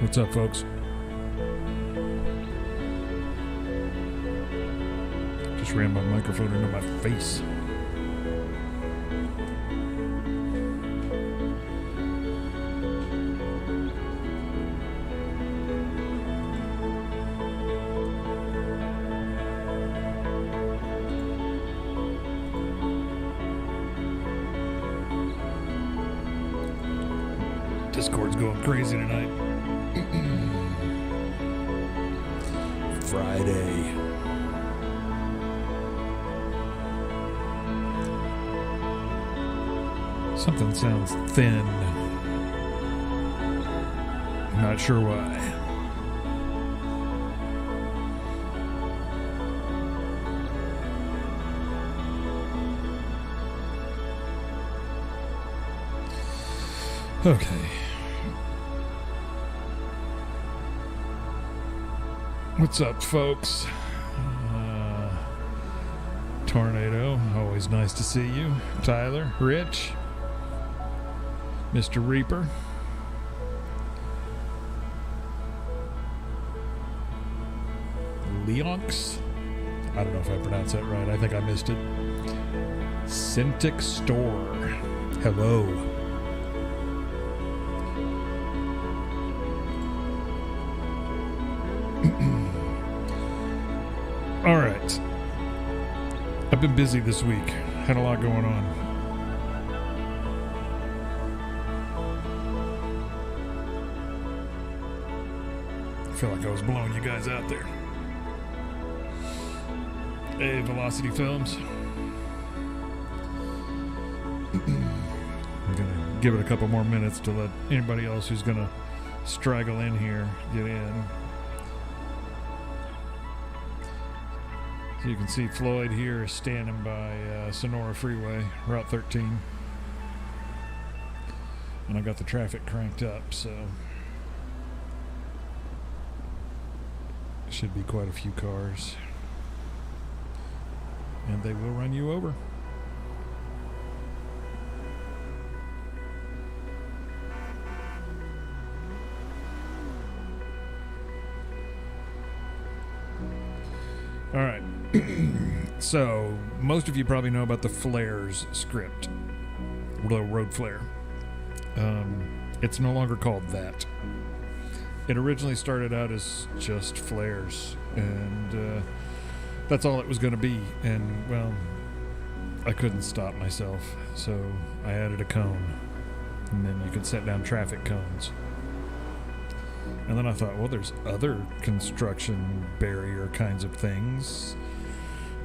What's up, folks? Just ran my microphone into my face. Discord's going crazy tonight. Friday. Something sounds thin. Not sure why. Okay. What's up, folks? Tornado, always nice to see you. Tyler, Rich, Mr. Reaper. Leonx? I don't know if I pronounced that right. I think I missed it. Cintiq Store. Hello. All right. I've been busy this week. Had a lot going on. I feel like I was blowing you guys out there. Hey, Velocity Films. I'm going to give it a couple more minutes to let anybody else who's going to straggle in here get in. So you can see Floyd here standing by Sonora Freeway, Route 13. And I got the traffic cranked up, so should be quite a few cars. And they will run you over. All right. So, most of you probably know about the Flares script, the Road Flare. It's no longer called that. It originally started out as just flares, and that's all it was going to be. And, well, I couldn't stop myself, so I added a cone, and then you can set down traffic cones. And then I thought, well, there's other construction barrier kinds of things,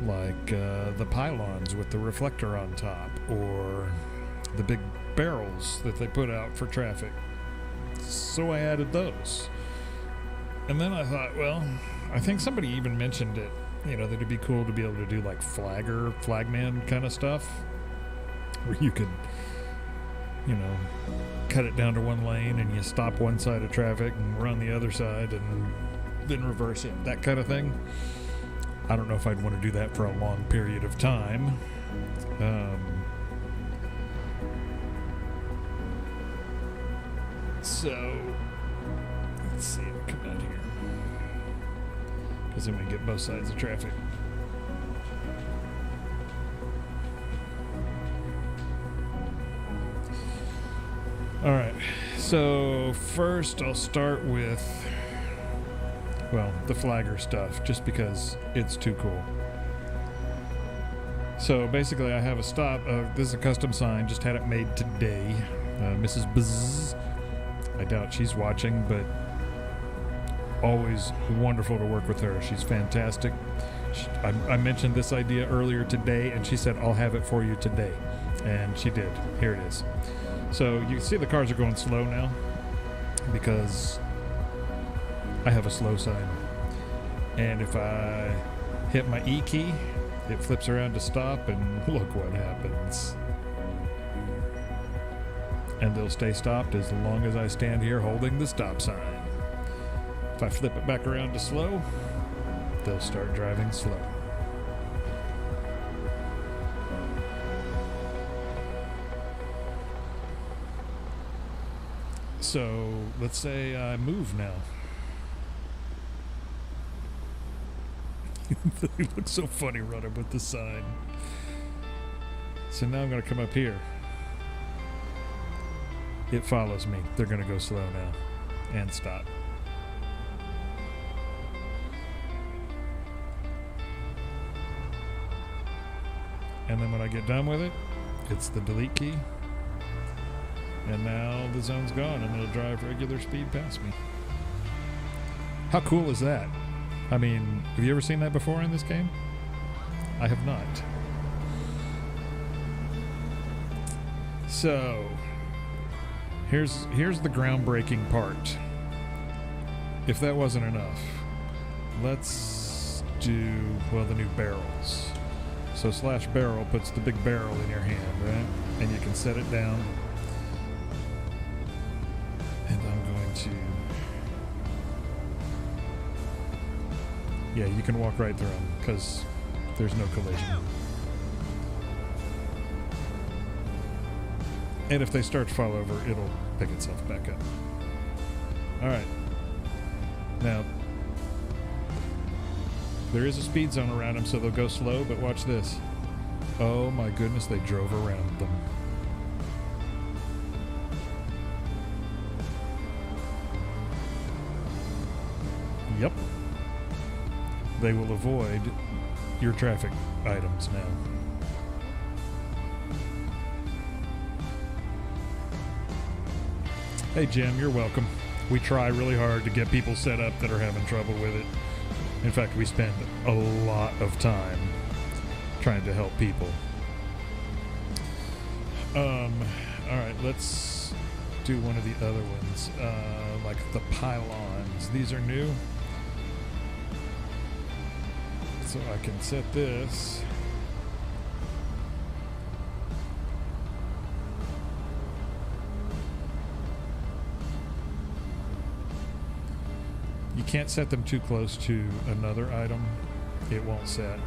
like the pylons with the reflector on top, or the big barrels that they put out for traffic. So I added those. And then I thought, well, I think somebody even mentioned it, you know, that it'd be cool to be able to do like flagman kind of stuff, where you could, you know, cut it down to one lane and you stop one side of traffic and run the other side and then reverse it, that kind of thing. I don't know if I'd want to do that for a long period of time. So let's see, I'll come out here, because then we get both sides of traffic. All right, so first I'll start with, well, the flagger stuff, just because it's too cool. So basically I have a stop, this is a custom sign, just had it made today. Mrs. Buzz, I doubt she's watching, but always wonderful to work with her. She's fantastic. I mentioned this idea earlier today, and she said, I'll have it for you today. And she did. Here it is. So you can see the cars are going slow now because I have a slow sign. And if I hit my E key, it flips around to stop, and look what happens. And they'll stay stopped as long as I stand here holding the stop sign. If I flip it back around to slow, they'll start driving slow. So let's say I move now. It looks so funny running with the sign. So now I'm going to come up here. It follows me. They're going to go slow now and stop. And then when I get done with it, it's the delete key. And now the zone's gone and it'll drive regular speed past me. How cool is that? I mean, have you ever seen that before in this game? I have not. So, here's the groundbreaking part. If that wasn't enough, let's do, well, the new barrels. So slash barrel puts the big barrel in your hand, right? And you can set it down. And I'm going to... Yeah, you can walk right through them because there's no collision. And if they start to fall over, it'll pick itself back up. Alright. Now, there is a speed zone around them, so they'll go slow, but watch this. Oh my goodness, they drove around them. Yep. They will avoid your traffic items now. Hey Jim, you're welcome. We try really hard to get people set up that are having trouble with it. In fact, we spend a lot of time trying to help people. Alright, let's do one of the other ones. Like the pylons. These are new. So I can set this. You can't set them too close to another item. It won't set.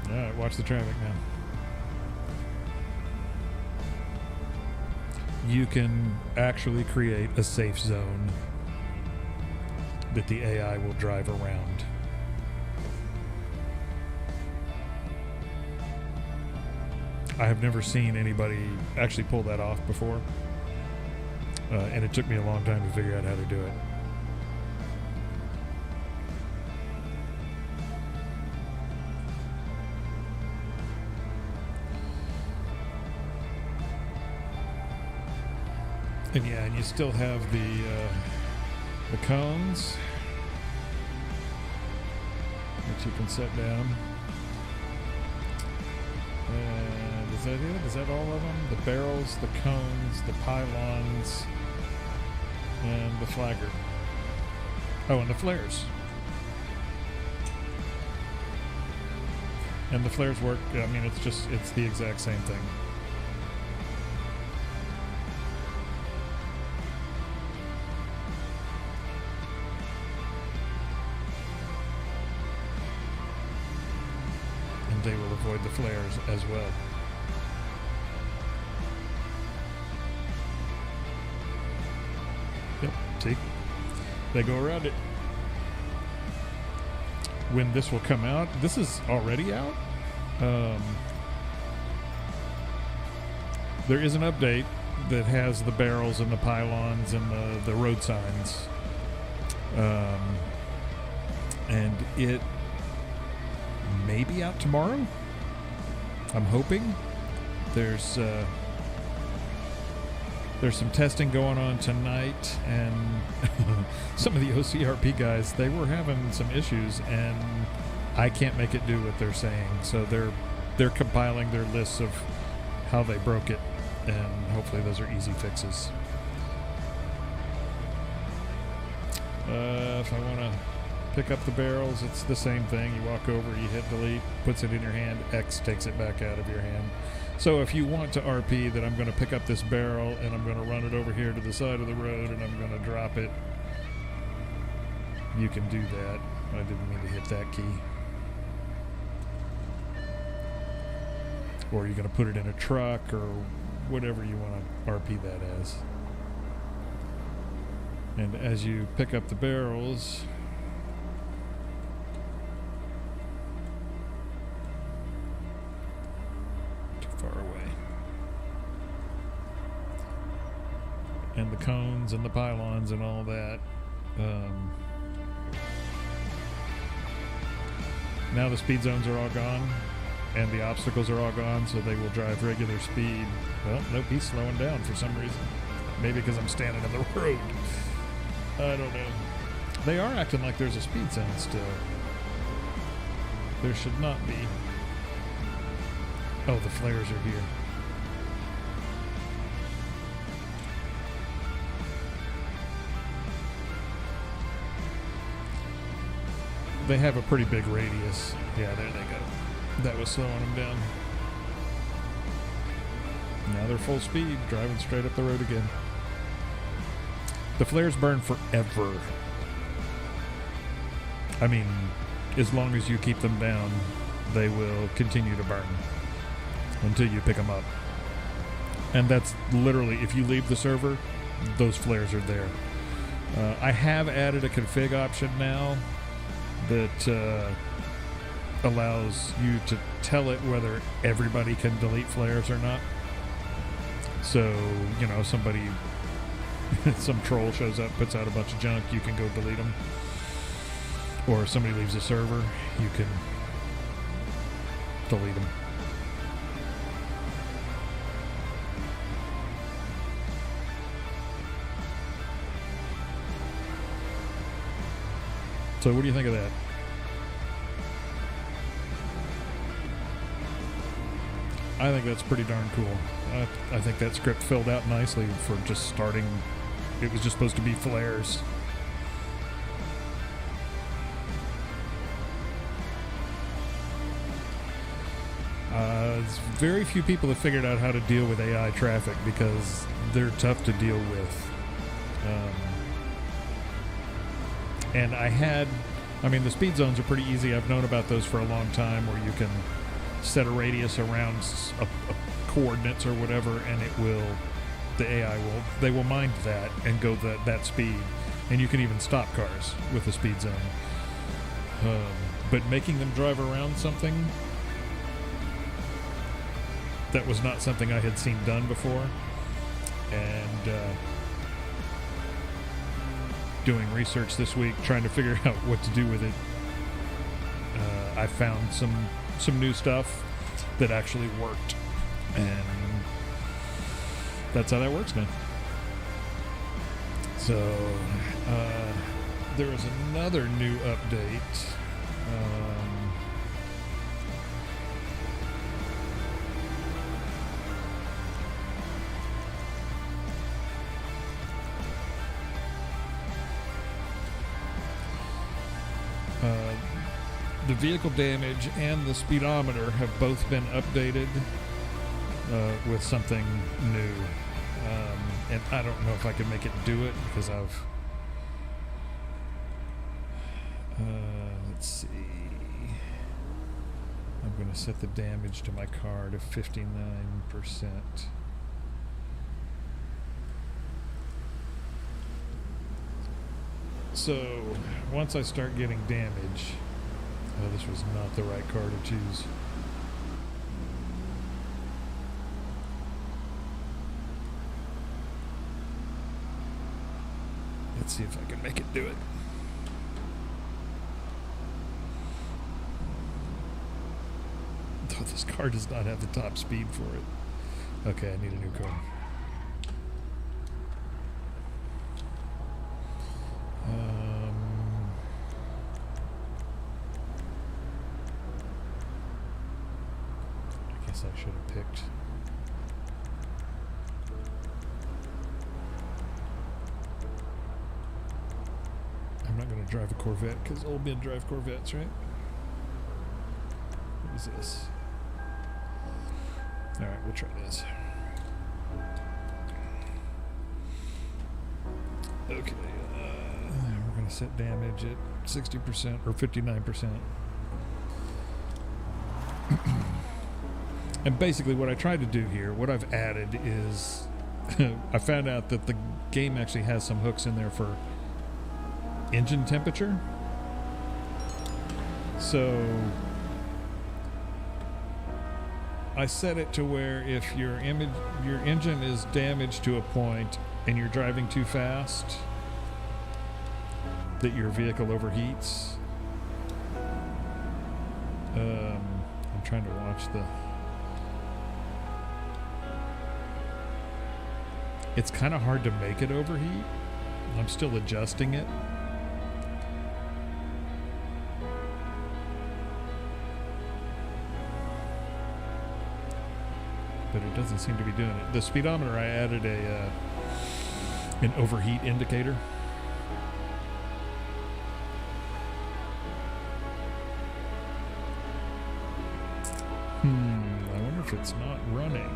Alright, watch the traffic now. You can actually create a safe zone that the AI will drive around. I have never seen anybody actually pull that off before. And it took me a long time to figure out how to do it. And yeah, and you still have the cones, which you can set down. And is that it? Is that all of them? The barrels, the cones, the pylons, and the flagger. Oh, and the flares. And the flares work. I mean, it's the exact same thing. They will avoid the flares as well. Yep, see? They go around it. When this will come out, this is already out. There is an update that has the barrels and the pylons and the road signs. And it may be out tomorrow. I'm hoping. There's some testing going on tonight, and some of the OCRP guys, they were having some issues, and I can't make it do what they're saying. So they're compiling their lists of how they broke it, and hopefully those are easy fixes. If I want to pick up the barrels, it's the same thing. You walk over, you hit delete, puts it in your hand, X takes it back out of your hand. So if you want to RP that I'm going to pick up this barrel and I'm going to run it over here to the side of the road and I'm going to drop it, you can do that. I didn't mean to hit that key. or you're going to put it in a truck or whatever you want to RP that as. And as you pick up the barrels, too far away, and the cones and the pylons and all that, now the speed zones are all gone and the obstacles are all gone, so they will drive regular speed. Well, nope, he's slowing down for some reason. Maybe because I'm standing in the road. I don't know. They are acting like there's a speed zone still. There should not be. Oh, the flares are here. They have a pretty big radius. Yeah, there they go. That was slowing them down. Now they're full speed, driving straight up the road again. The flares burn forever. I mean, as long as you keep them down, they will continue to burn until you pick them up. And that's literally, if you leave the server, those flares are there. I have added a config option now that allows you to tell it whether everybody can delete flares or not. So, you know, somebody, some troll shows up, puts out a bunch of junk, you can go delete them. Or if somebody leaves the server, you can delete them. So what do you think of that? I think that's pretty darn cool. I think that script filled out nicely for just starting. It was just supposed to be flares. Very few people have figured out how to deal with AI traffic because they're tough to deal with. And I mean, the speed zones are pretty easy. I've known about those for a long time, where you can set a radius around a coordinates or whatever, and the AI will mind that and go that speed. And you can even stop cars with the speed zone. But making them drive around something, that was not something I had seen done before. And doing research this week, trying to figure out what to do with it, I found some new stuff that actually worked, and that's how that works now. So there was another new update. The vehicle damage and the speedometer have both been updated with something new. And I don't know if I can make it do it because I've... let's see. I'm going to set the damage to my car to 59%. So, once I start getting damage... Oh, this was not the right car to choose. Let's see if I can make it do it. Oh, this car does not have the top speed for it. Okay, I need a new car. I should have picked. I'm not going to drive a Corvette because old men drive Corvettes, right? What is this? Alright, we'll try this. Okay, we're going to set damage at 60% or 59%. And basically what I tried to do here, what I've added is I found out that the game actually has some hooks in there for engine temperature. So I set it to where if your engine is damaged to a point and you're driving too fast, that your vehicle overheats. I'm trying to watch the... It's kind of hard to make it overheat. I'm still adjusting it. But it doesn't seem to be doing it. The speedometer, I added an overheat indicator. I wonder if it's not running.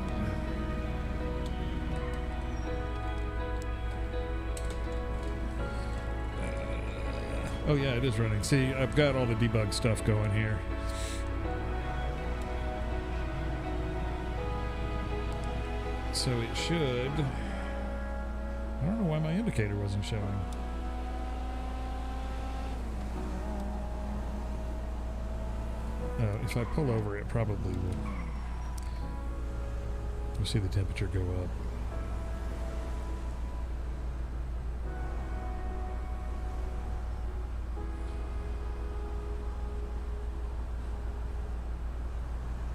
Oh yeah, it is running. See, I've got all the debug stuff going here. So it should... I don't know why my indicator wasn't showing. If I pull over, it probably will. You'll see the temperature go up.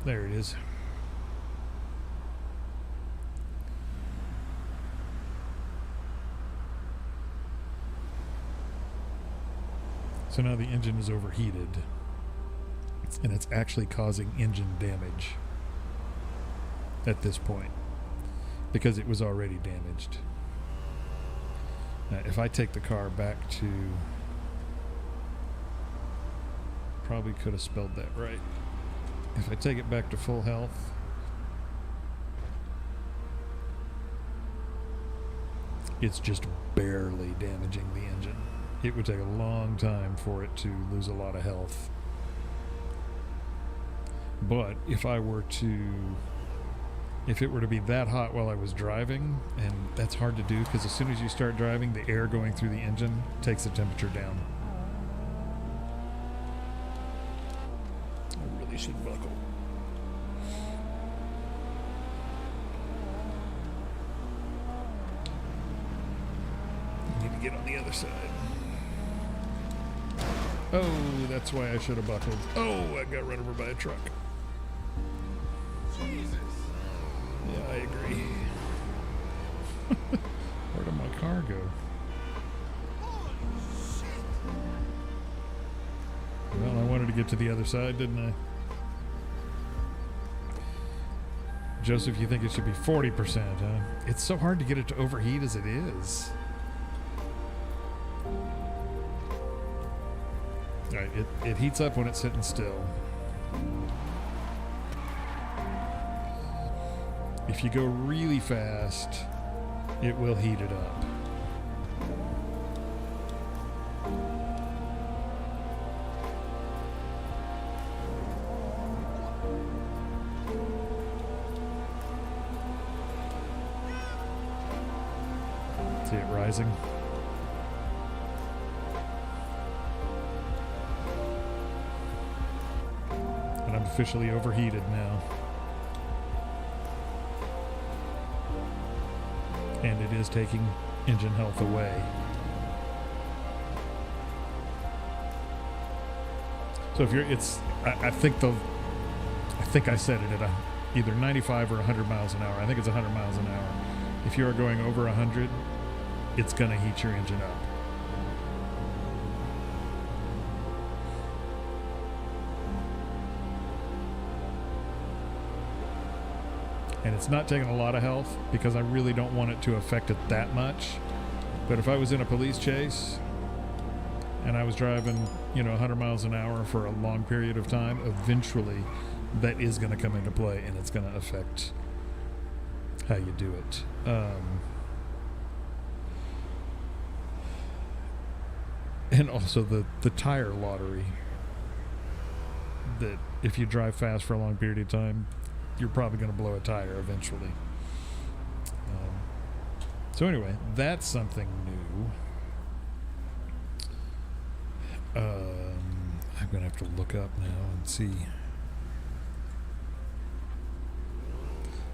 There it is. So now the engine is overheated, and it's actually causing engine damage at this point because it was already damaged. Now, if I take the car back to... Probably could have spelled that right. If I take it back to full health, it's just barely damaging the engine. It would take a long time for it to lose a lot of health. But if it were to be that hot while I was driving, and that's hard to do because as soon as you start driving, the air going through the engine takes the temperature down. I really should buckle. I need to get on the other side. Oh, that's why I should have buckled. Oh, I got run over by a truck. Jesus. Yeah, I agree. Where did my car go? Well, I wanted to get to the other side, didn't I? Joseph, you think it should be 40%, huh? It's so hard to get it to overheat as it is. Alright, it heats up when it's sitting still. If you go really fast, it will heat it up. See it rising? And I'm officially overheated now. And it is taking engine health away. So if you're, I think I said it at either 95 or 100 miles an hour. I think it's 100 miles an hour. If you are going over 100, it's going to heat your engine up. And it's not taking a lot of health because I really don't want it to affect it that much. But if I was in a police chase and I was driving, 100 miles an hour for a long period of time, eventually that is going to come into play and it's going to affect how you do it. And also the tire lottery, that if you drive fast for a long period of time, you're probably going to blow a tire eventually. So anyway, that's something new. I'm going to have to look up now and see.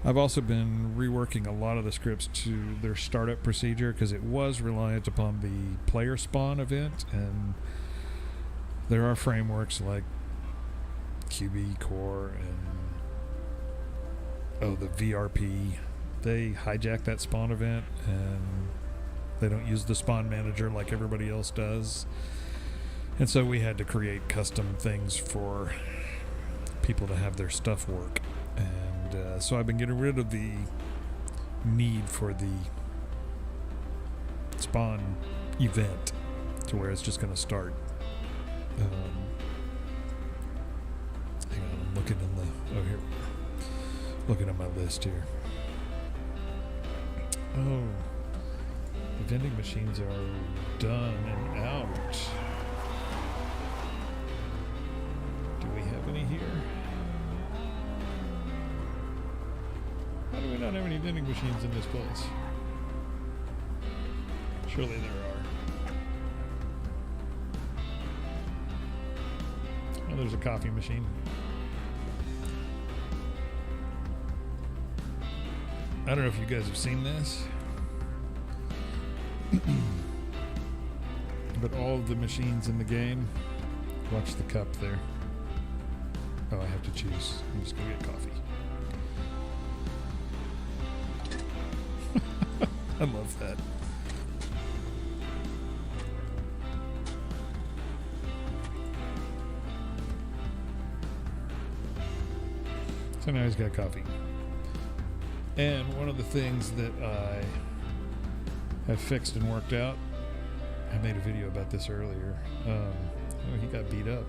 I've also been reworking a lot of the scripts to their startup procedure because it was reliant upon the player spawn event, and there are frameworks like QB Core and the VRP. They hijack that spawn event and they don't use the spawn manager like everybody else does. And so we had to create custom things for people to have their stuff work. And so I've been getting rid of the need for the spawn event to where it's just going to start. Hang on, I'm looking in the... Oh, here. Looking at my list here. Oh. The vending machines are done and out. Do we have any here? How do we not have any vending machines in this place? Surely there are. Oh, there's a coffee machine. I don't know if you guys have seen this, but all of the machines in the game, watch the cup there. Oh, I have to choose. I'm just going to get coffee. I love that. So now he's got coffee. And one of the things that I have fixed and worked out, I made a video about this earlier. He got beat up.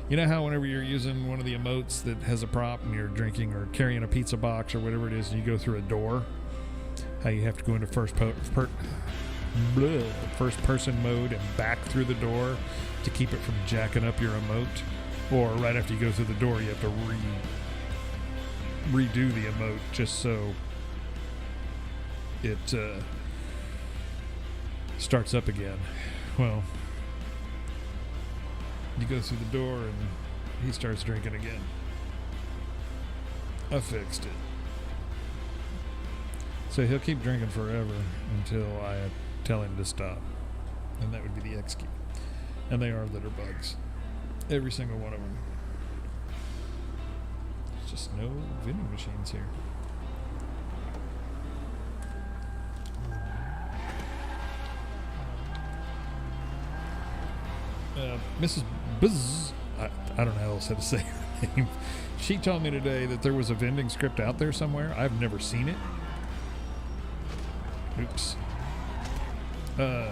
You know how whenever you're using one of the emotes that has a prop and you're drinking or carrying a pizza box or whatever it is, and you go through a door, how you have to go into first person mode and back through the door to keep it from jacking up your emote, or right after you go through the door you have to redo the emote just so it starts up again. Well, you go through the door and he starts drinking again. I fixed it. So he'll keep drinking forever until I tell him to stop. And that would be the X key. And they are litterbugs. Every single one of them. There's just no vending machines here. Mrs. Buzz, I don't know how else to say her name. She told me today that there was a vending script out there somewhere. I've never seen it. Oops. I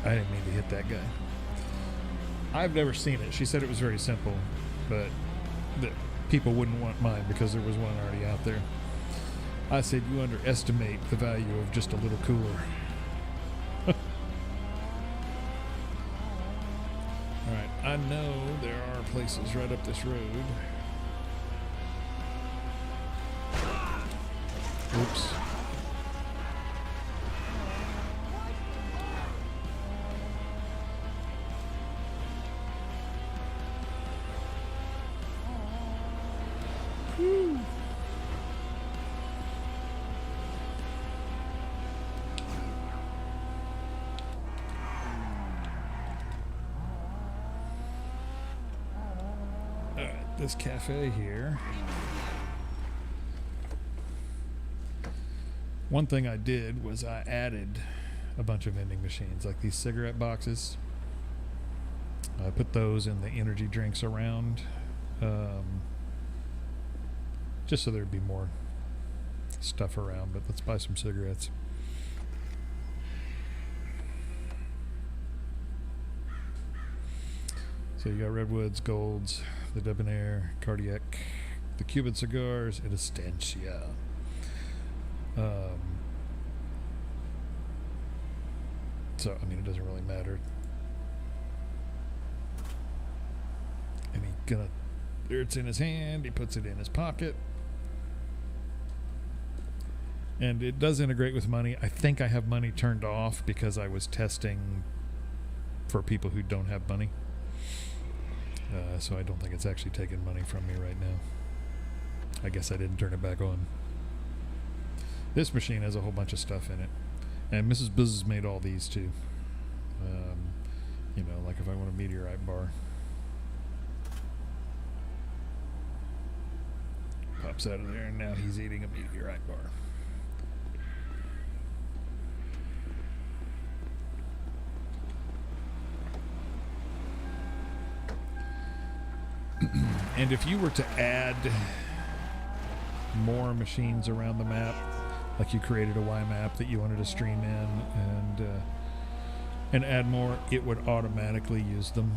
didn't mean to hit that guy. I've never seen it. She said it was very simple, but that people wouldn't want mine because there was one already out there. I said, you underestimate the value of just a little cooler. Alright, I know there are places right up this road. Oops. This cafe here. One thing I did was I added a bunch of vending machines, like these cigarette boxes. I put those in the energy drinks around, just so there'd be more stuff around. But let's buy some cigarettes. So you got Redwoods, Golds, the Debonair, Cardiac, the Cuban cigars, and Estancia. So, I mean, it doesn't really matter. And he's gonna There it's in his hand. He puts it in his pocket. And it does integrate with money. I think I have money turned off because I was testing for people who don't have money. So I don't think it's actually taking money from me right now. I guess I didn't turn it back on. This machine has a whole bunch of stuff in it. And Mrs. Buzz made all these too. You know, like if I want a meteorite bar. Pops out of there and now he's eating a meteorite bar. And if you were to add more machines around the map, like you created a Y map that you wanted to stream in and add more, it would automatically use them.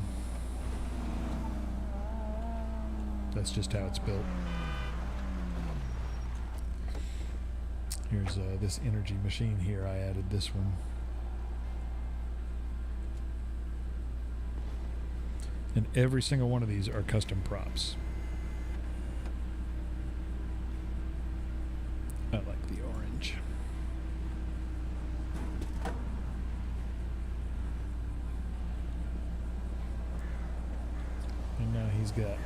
That's just how it's built. Here's this energy machine here. I added this one. And every single one of these are custom props. I like the orange. And now he's got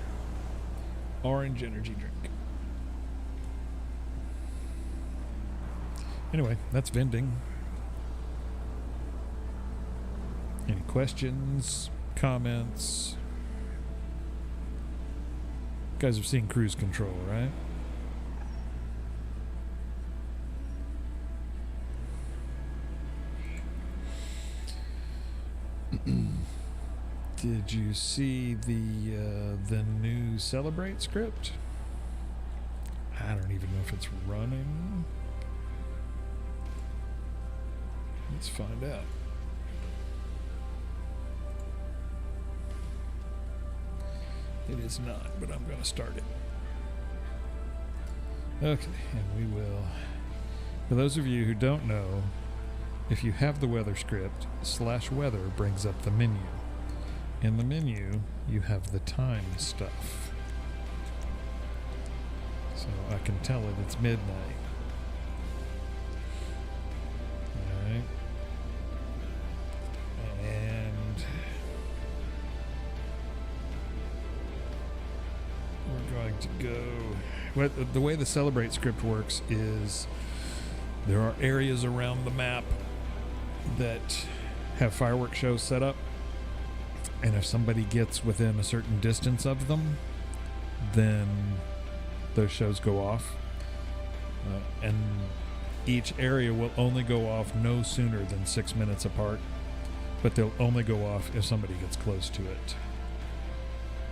orange energy drink. Anyway, that's vending. Any questions, comments? You guys have seen Cruise Control, right? Did you see the new Celebrate script? I don't even know if it's running. Let's find out. It is not, but I'm going to start it. Okay, and we will. For those of you who don't know, if you have the weather script, /weather brings up the menu. In the menu, you have the time stuff. So I can tell it it's midnight. Alright. And we're going to go. The way the Celebrate script works is there are areas around the map that have fireworks shows set up, and if somebody gets within a certain distance of them, then those shows go off, and each area will only go off no sooner than 6 minutes apart, but they'll only go off if somebody gets close to it.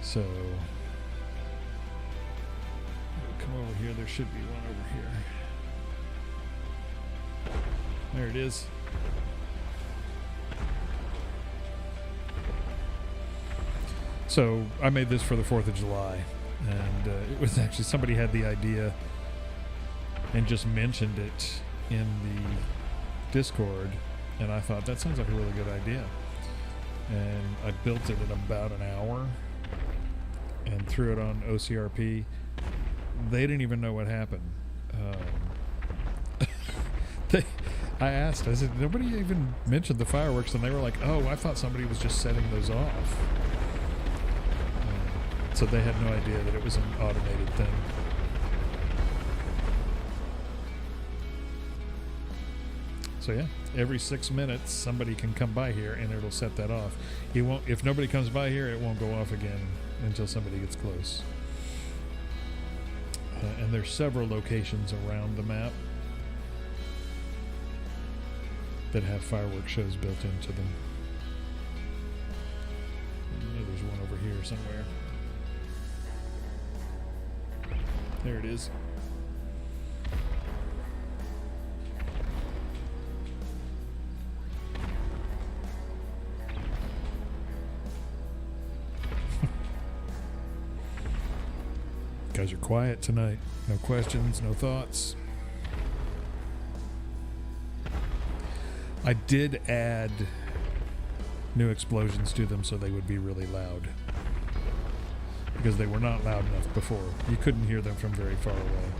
So come over here. There should be one over here. There it is. So I made this for the 4th of July, and it was actually somebody had the idea and just mentioned it in the Discord, and I thought that sounds like a really good idea. And I built it in about an hour and threw it on OCRP. They didn't even know what happened. I asked, I said, nobody even mentioned the fireworks, and they were like, oh, I thought somebody was just setting those off. So they had no idea that it was an automated thing. So yeah, every 6 minutes somebody can come by here and it'll set that off. It won't. If nobody comes by here, it won't go off again until somebody gets close. And there's several locations around the map that have fireworks shows built into them. There's one over here somewhere. There it is. Guys are quiet tonight. No questions, no thoughts. I did add new explosions to them so they would be really loud. because they were not loud enough before. You couldn't hear them from very far away.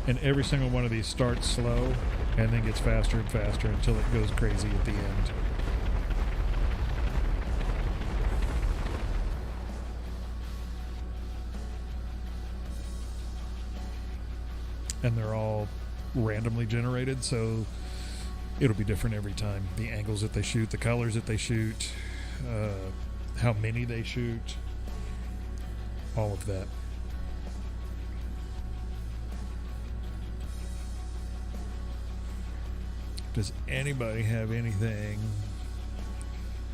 And every single one of these starts slow and then gets faster and faster until it goes crazy at the end. And they're all randomly generated, so it'll be different every time. The angles that they shoot, the colors that they shoot, how many they shoot, all of that. Does anybody have anything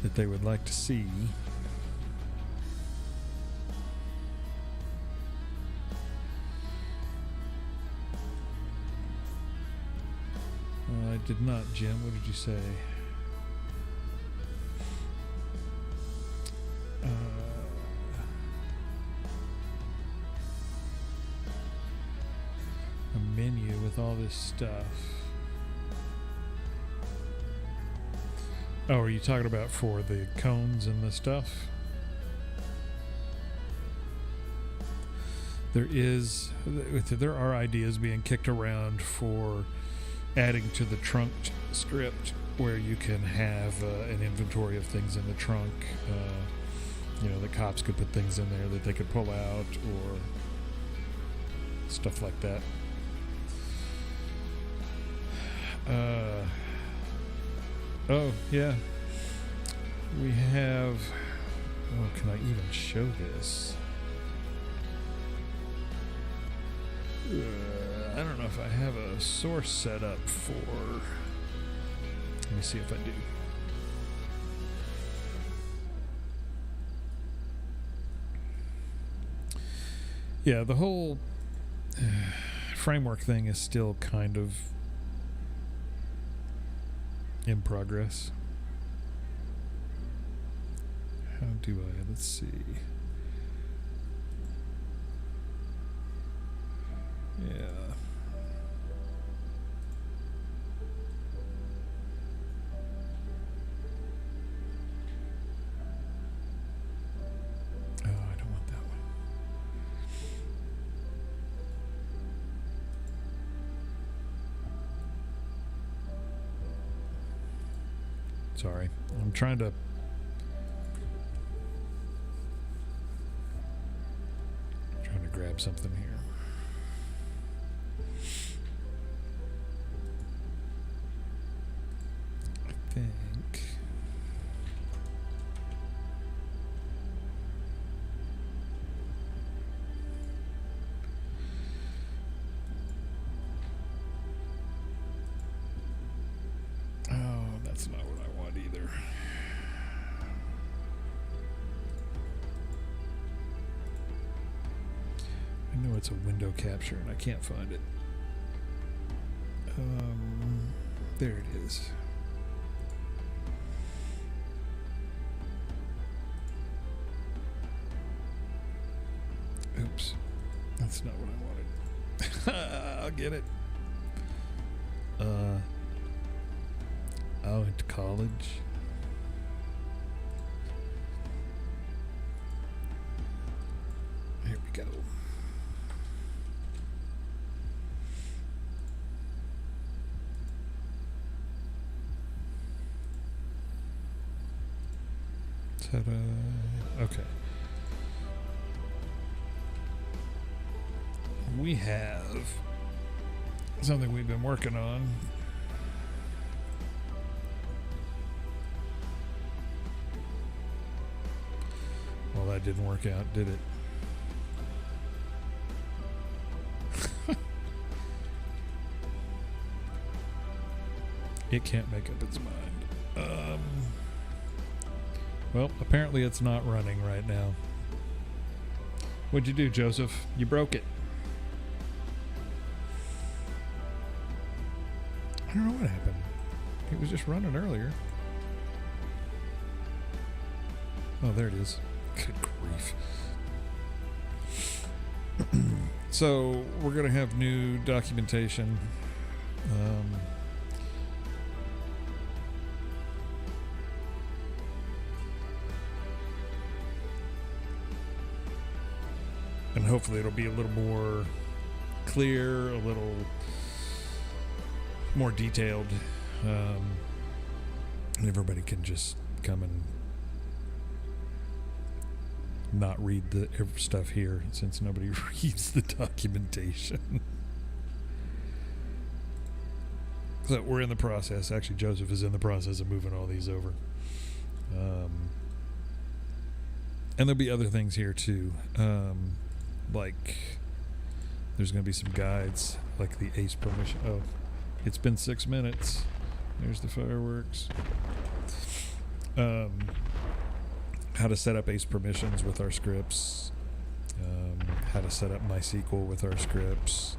that they would like to see? I did not, Jim. What did you say? A menu with all this stuff. Oh, are you talking about for the cones and the stuff? There are ideas being kicked around for adding to the trunk script where you can have an inventory of things in the trunk. The cops could put things in there that they could pull out or stuff like that. Oh, yeah. We have... Oh, can I even show this? I don't know if I have a source set up for... Let me see if I do. Yeah, the whole framework thing is still kind of in progress. How do I? Let's see. Yeah. Oh, I don't want that one. Sorry. I'm trying to grab something here. I think that's not what I want either. I know it's a window capture and I can't find it. There it is. Oops. That's not what I wanted. I'll get it. I went to college. Here we go. Ta-da. Okay. We have something we've been working on. Well, that didn't work out, did it? It can't make up its mind. Well, apparently it's not running right now. What'd you do, Joseph? You broke it. I don't know what happened. It was just running earlier. Oh, there it is. Good grief. So, we're going to have new documentation. and hopefully it'll be a little more clear, a little more detailed, and everybody can just come and not read the stuff here, since nobody reads the documentation. So we're in the process. Actually, Joseph is in the process of moving all these over. And there'll be other things here too. Like there's going to be some guides, like the ACE permission. Oh, it's been 6 minutes. There's the fireworks. How to set up ACE permissions with our scripts. How to set up MySQL with our scripts.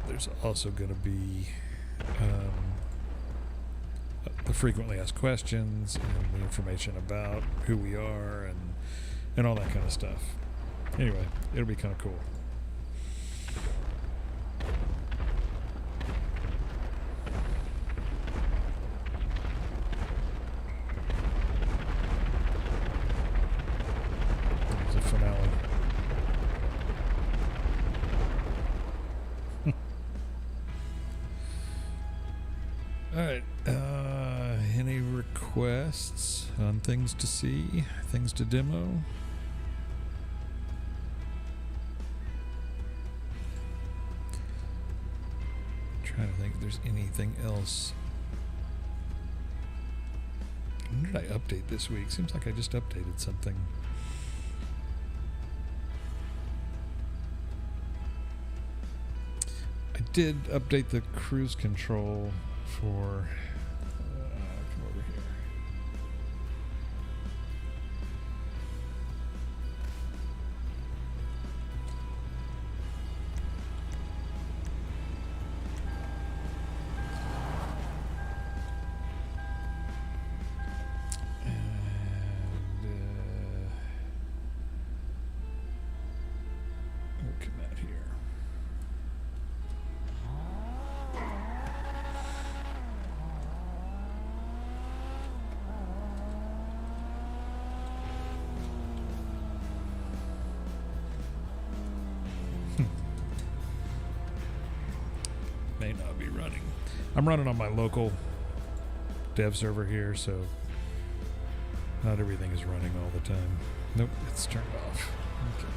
There's also going to be the frequently asked questions and the information about who we are and all that kind of stuff. Anyway, it'll be kind of cool. There's a finale. All right. Any requests on things to see, things to demo? Trying to think if there's anything else. When did I update this week? Seems like I just updated something. I did update the cruise control for come over here. And we'll come out here. May not be running. I'm running on my local dev server here, so not everything is running all the time. Nope, it's turned off. Okay.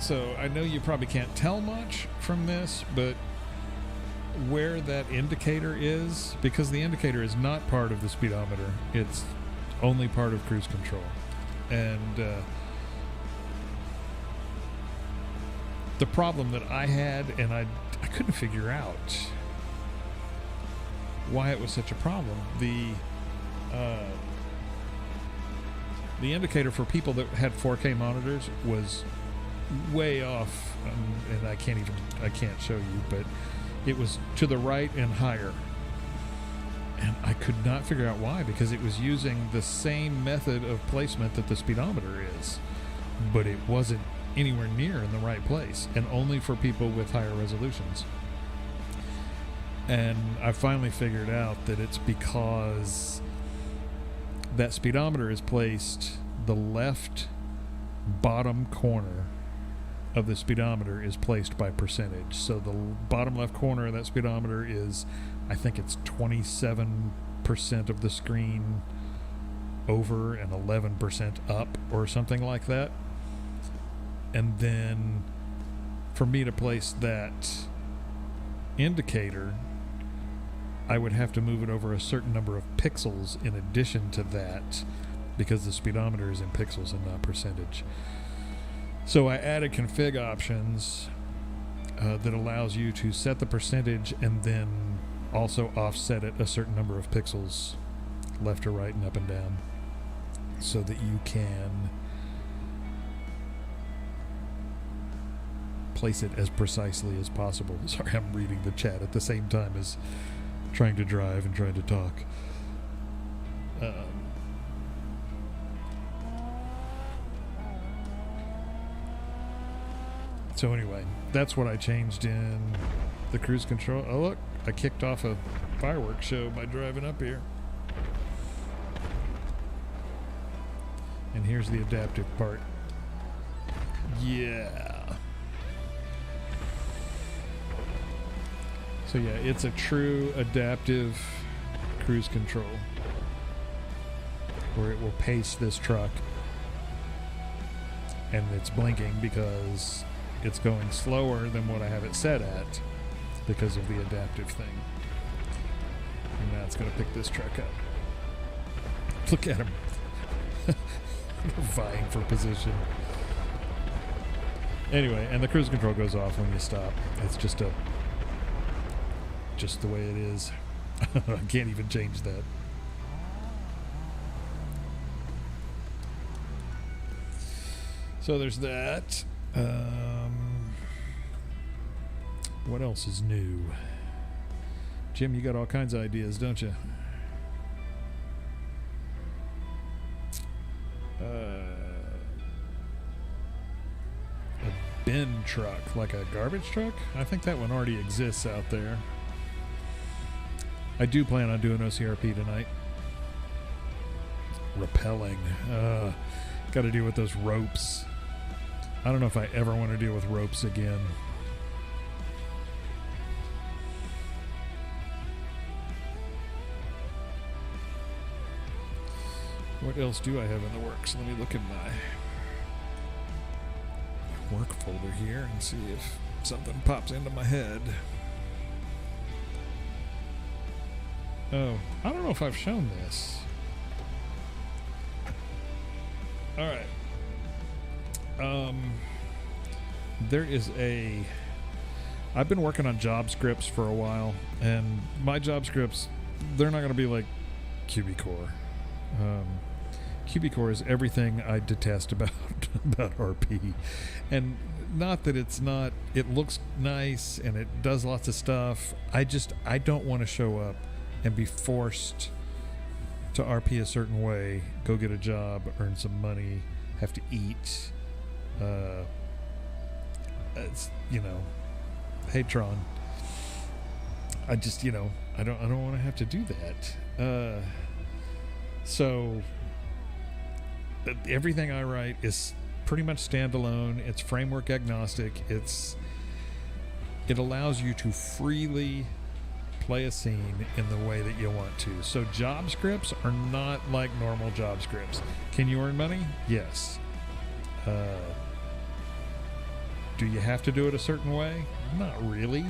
So I know you probably can't tell much from this, but where that indicator is, because the indicator is not part of the speedometer, it's only part of cruise control. And the problem that I had, and I couldn't figure out why it was such a problem. The indicator for people that had 4K monitors was way off, and I can't show you, but it was to the right and higher. And I could not figure out why, because it was using the same method of placement that the speedometer is, but it wasn't anywhere near in the right place, and only for people with higher resolutions. And I finally figured out that it's because that speedometer is placed, the left bottom corner of the speedometer is placed by percentage. So the bottom left corner of that speedometer is, I think it's 27% of the screen over and 11% up or something like that. And then for me to place that indicator, I would have to move it over a certain number of pixels in addition to that, because the speedometer is in pixels and not percentage. So I added config options that allows you to set the percentage and then also offset it a certain number of pixels left or right and up and down, so that you can place it as precisely as possible. Sorry, I'm reading the chat at the same time as trying to drive and trying to talk. So anyway, that's what I changed in the cruise control. Oh look, I kicked off a fireworks show by driving up here. And here's the adaptive part. Yeah. So yeah, it's a true adaptive cruise control where it will pace this truck, and it's blinking because it's going slower than what I have it set at because of the adaptive thing. And now it's going to pick this truck up. Look at him. Vying for position. Anyway, and the cruise control goes off when you stop. It's just the way it is. I can't even change that. So there's that. What else is new? Jim, you got all kinds of ideas, don't you? A bin truck, like a garbage truck? I think that one already exists out there. I do plan on doing OCRP tonight. Rappelling. Got to deal with those ropes. I don't know if I ever want to deal with ropes again. What else do I have in the works? Let me look in my work folder here and see if something pops into my head. Oh, I don't know if I've shown this. All right. There is I've been working on job scripts for a while, and my job scripts, they're not going to be like QB-Core. QB-Core is everything I detest about RP. And not that it's not, it looks nice and it does lots of stuff. I don't want to show up and be forced to RP a certain way, go get a job, earn some money, have to eat. It's, hey Tron. I just, I don't want to have to do that. So everything I write is pretty much standalone. It's framework agnostic. It allows you to freely play a scene in the way that you want to. So job scripts are not like normal job scripts. Can you earn money? Yes. Do you have to do it a certain way? Not really.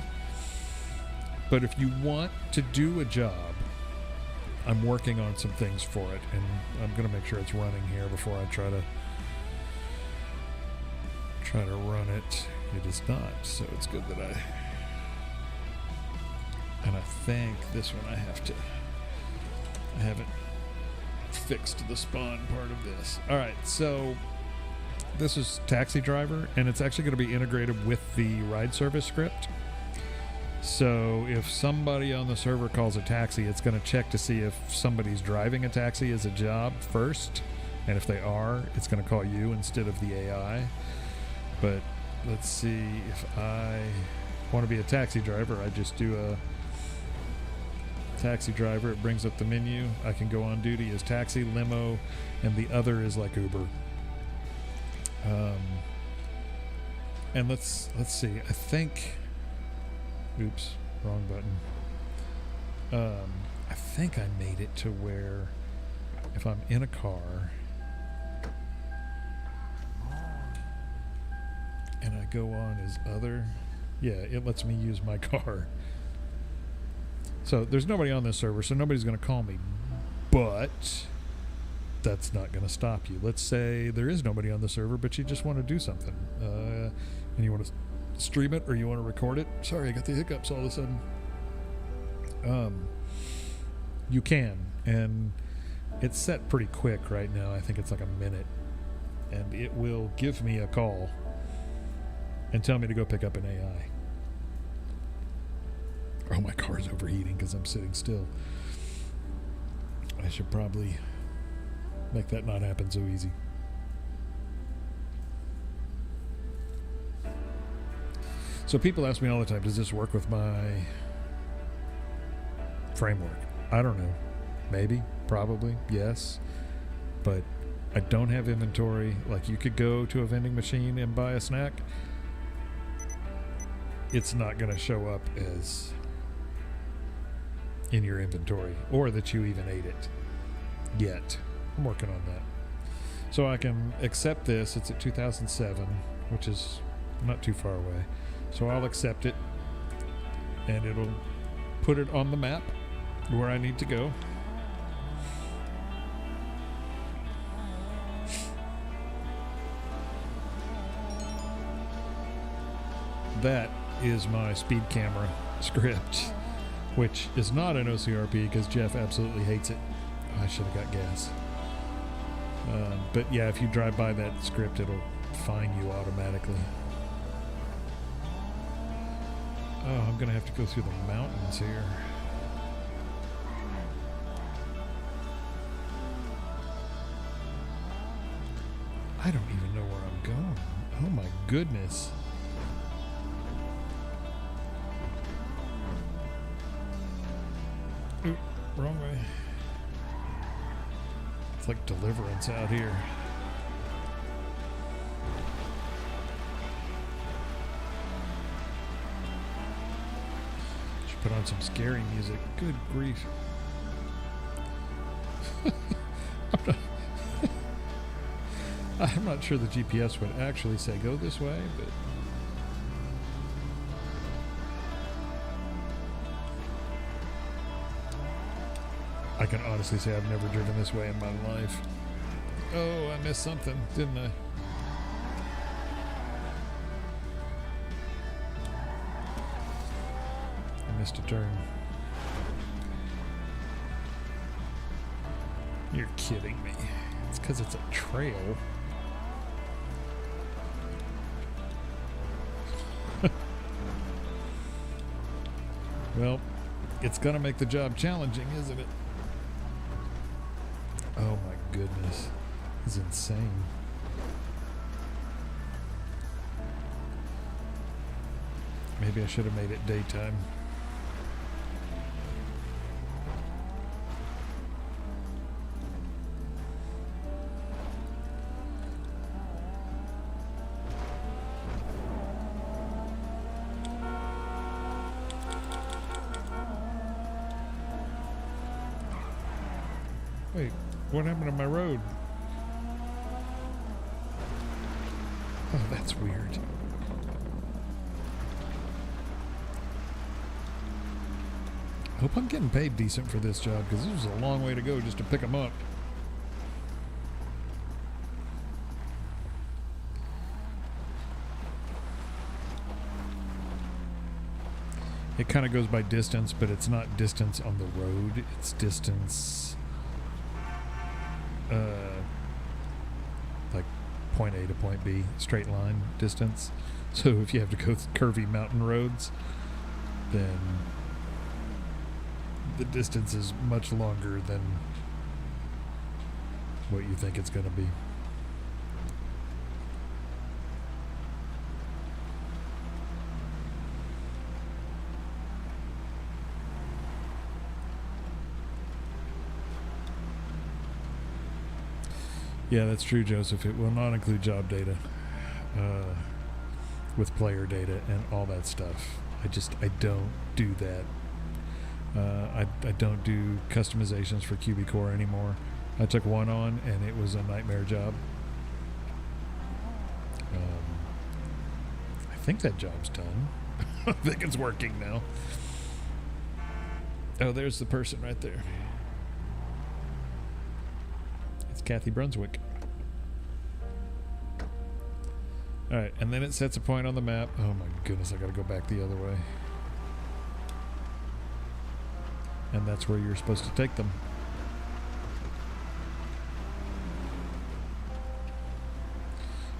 But if you want to do a job, I'm working on some things for it, and I'm going to make sure it's running here before I try to run it. It is not, so it's good that and I think this one I haven't fixed the spawn part of this. All right, so this is Taxi Driver, and it's actually going to be integrated with the ride service script. So if somebody on the server calls a taxi, it's going to check to see if somebody's driving a taxi as a job first, and if they are, it's going to call you instead of the AI. But let's see, if I want to be a taxi driver, I just do a taxi driver. It brings up the menu. I can go on duty as taxi, limo, and the other is like Uber. And let's see. I think. Oops, wrong button. I think I made it to where if I'm in a car and I go on as other, yeah, it lets me use my car. So there's nobody on this server, so nobody's going to call me. But that's not going to stop you. Let's say there is nobody on the server, but you just want to do something. And you want to stream it or you want to record it. Sorry, I got the hiccups all of a sudden. You can. And it's set pretty quick right now. I think it's like a minute. And it will give me a call and tell me to go pick up an AI. Oh, my car's overheating because I'm sitting still. I should probably make that not happen so easy. So people ask me all the time, does this work with my framework. I don't know. Maybe, probably, yes. But I don't have inventory. Like, you could go to a vending machine and buy a snack. It's not going to show up as in your inventory, or that you even ate it yet. I'm working on that. So I can accept this. It's at 2007, which is not too far away. So I'll accept it, and it'll put it on the map where I need to go. That is my speed camera script, which is not an OCRP because Jeff absolutely hates it. I should have got gas. But yeah, if you drive by that script, it'll fine you automatically. Oh, I'm going to have to go through the mountains here. I don't even know where I'm going. Oh my goodness. Oop, wrong way. It's like Deliverance out here. Should put on some scary music. Good grief. I'm not sure the GPS would actually say go this way, but I can honestly say I've never driven this way in my life. Oh, I missed something, didn't I? I missed a turn. You're kidding me. It's because it's a trail. Well, it's gonna make the job challenging, isn't it? Oh my goodness. This is insane. Maybe I should have made it daytime. Wait, what happened to my road? Oh, that's weird. Hope I'm getting paid decent for this job, because this was a long way to go just to pick them up. It kind of goes by distance, but it's not distance on the road. It's distance, like point A to point B, straight line distance. So if you have to go curvy mountain roads, then the distance is much longer than what you think it's going to be. Yeah, that's true, Joseph. It will not include job data with player data and all that stuff. I don't do that. I don't do customizations for QB Core anymore. I took one on and it was a nightmare job. I think that job's done. I think it's working now. Oh, there's the person right there. It's Kathy Brunswick. Alright, and then it sets a point on the map. Oh my goodness, I gotta go back the other way. And that's where you're supposed to take them.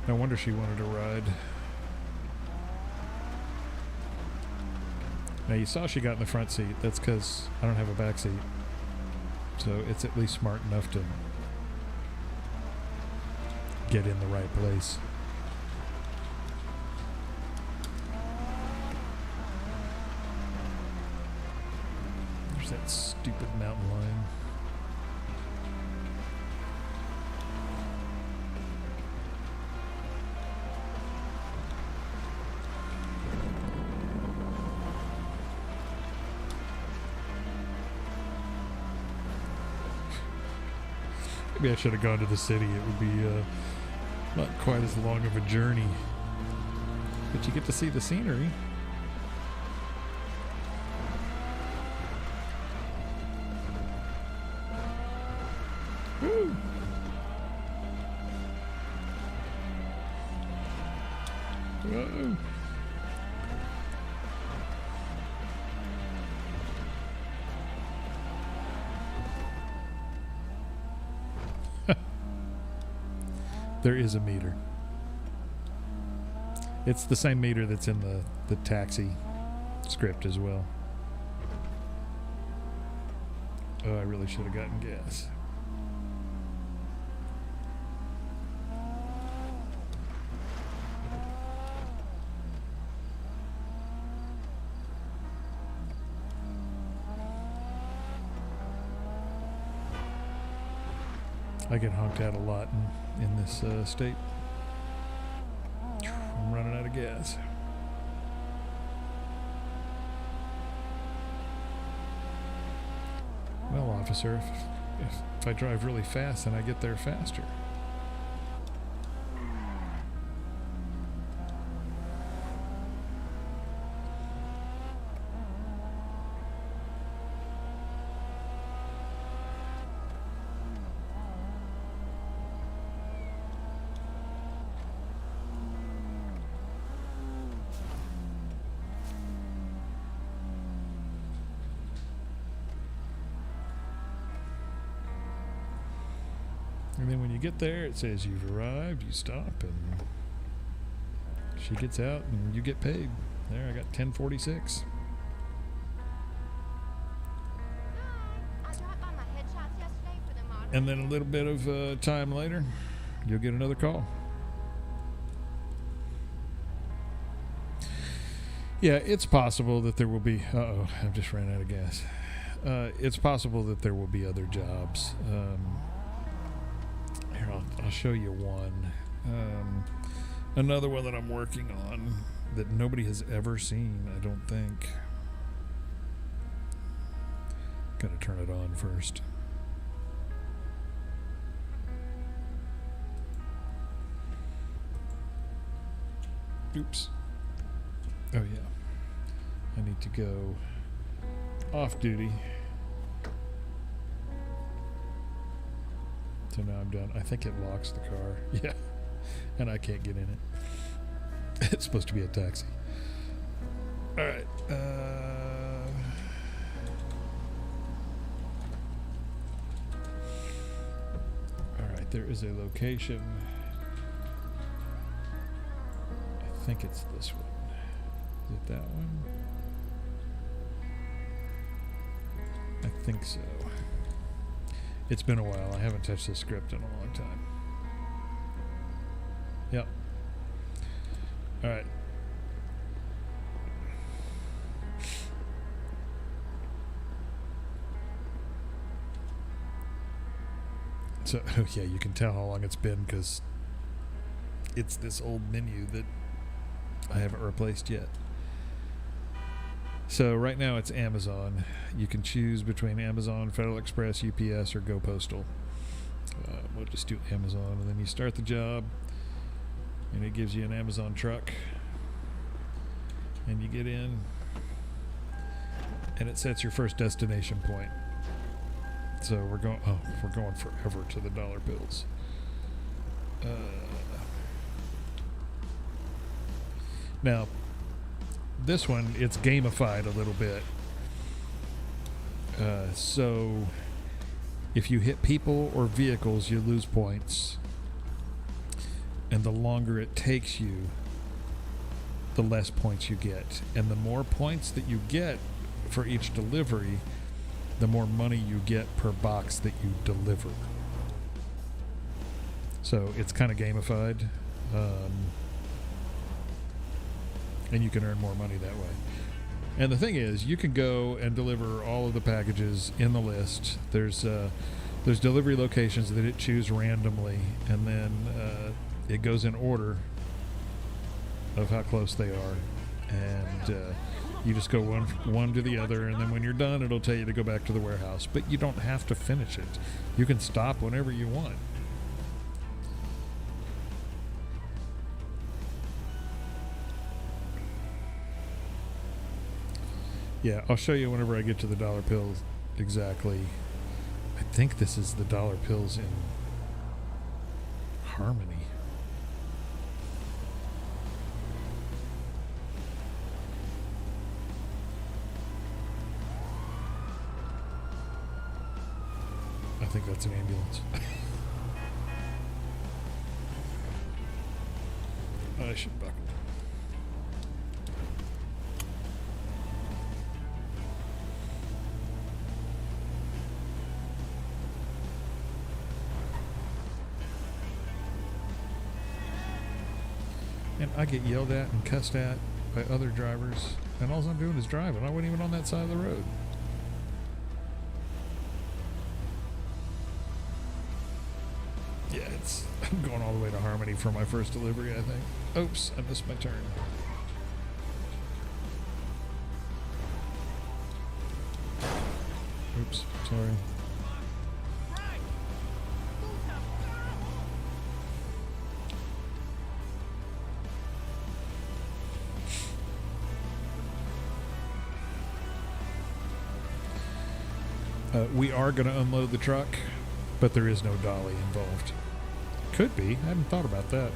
No wonder she wanted to ride. Now you saw she got in the front seat. That's because I don't have a back seat. So it's at least smart enough to get in the right place. There's that stupid mountain lion. Maybe I should have gone to the city. It would be not quite as long of a journey. But you get to see the scenery. Woo! Whoa! There is a meter. It's the same meter that's in the taxi script as well. Oh, I really should have gotten gas. I get honked out a lot in this state. I'm running out of gas. Well, officer, if I drive really fast, then I get there faster. And then when you get there, it says you've arrived, you stop, and she gets out, and you get paid. There, I got 1046. And then a little bit of time later, you'll get another call. Yeah, it's possible that there will be... Uh-oh, I've just ran out of gas. It's possible that there will be other jobs. Here, I'll show you one. Another one that I'm working on that nobody has ever seen, I don't think. Gotta turn it on first. Oops. Oh yeah. I need to go off duty. So now I'm done. I think it locks the car. Yeah. And I can't get in it. It's supposed to be a taxi. All right. All right. There is a location. I think it's this one. Is it that one? I think so. It's been a while. I haven't touched this script in a long time. Yep. All right. So, yeah, you can tell how long it's been because it's this old menu that I haven't replaced yet. So right now it's Amazon. You can choose between Amazon, Federal Express, UPS, or Go Postal. We'll just do Amazon, and then you start the job, and it gives you an Amazon truck, and you get in, and it sets your first destination point. So we're going forever to the dollar bills. Now, this one, it's gamified a little bit. So if you hit people or vehicles, you lose points. And the longer it takes you, the less points you get. And the more points that you get for each delivery, the more money you get per box that you deliver. So it's kind of gamified. And you can earn more money that way. And the thing is, you can go and deliver all of the packages in the list. There's delivery locations that it chooses randomly, and then it goes in order of how close they are, and you just go one to the other, and then when you're done, it'll tell you to go back to the warehouse. But you don't have to finish it. You can stop whenever you want. Yeah, I'll show you whenever I get to the dollar pills exactly. I think this is the dollar pills in Harmony. I think that's an ambulance. I should buckle. And I get yelled at and cussed at by other drivers, and all I'm doing is driving. I wasn't even on that side of the road. Yeah, I'm going all the way to Harmony for my first delivery, I think. Oops, I missed my turn. Oops, sorry. We are going to unload the truck, but there is no dolly involved. Could be. I hadn't thought about that.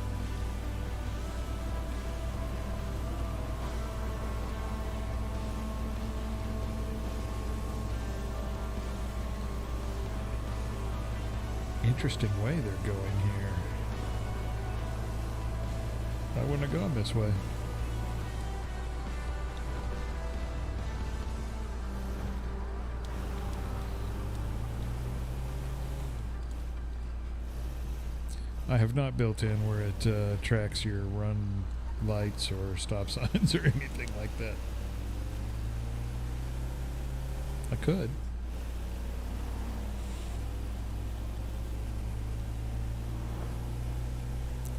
Interesting way they're going here. I wouldn't have gone this way. I have not built in where it tracks your run lights or stop signs or anything like that. I could.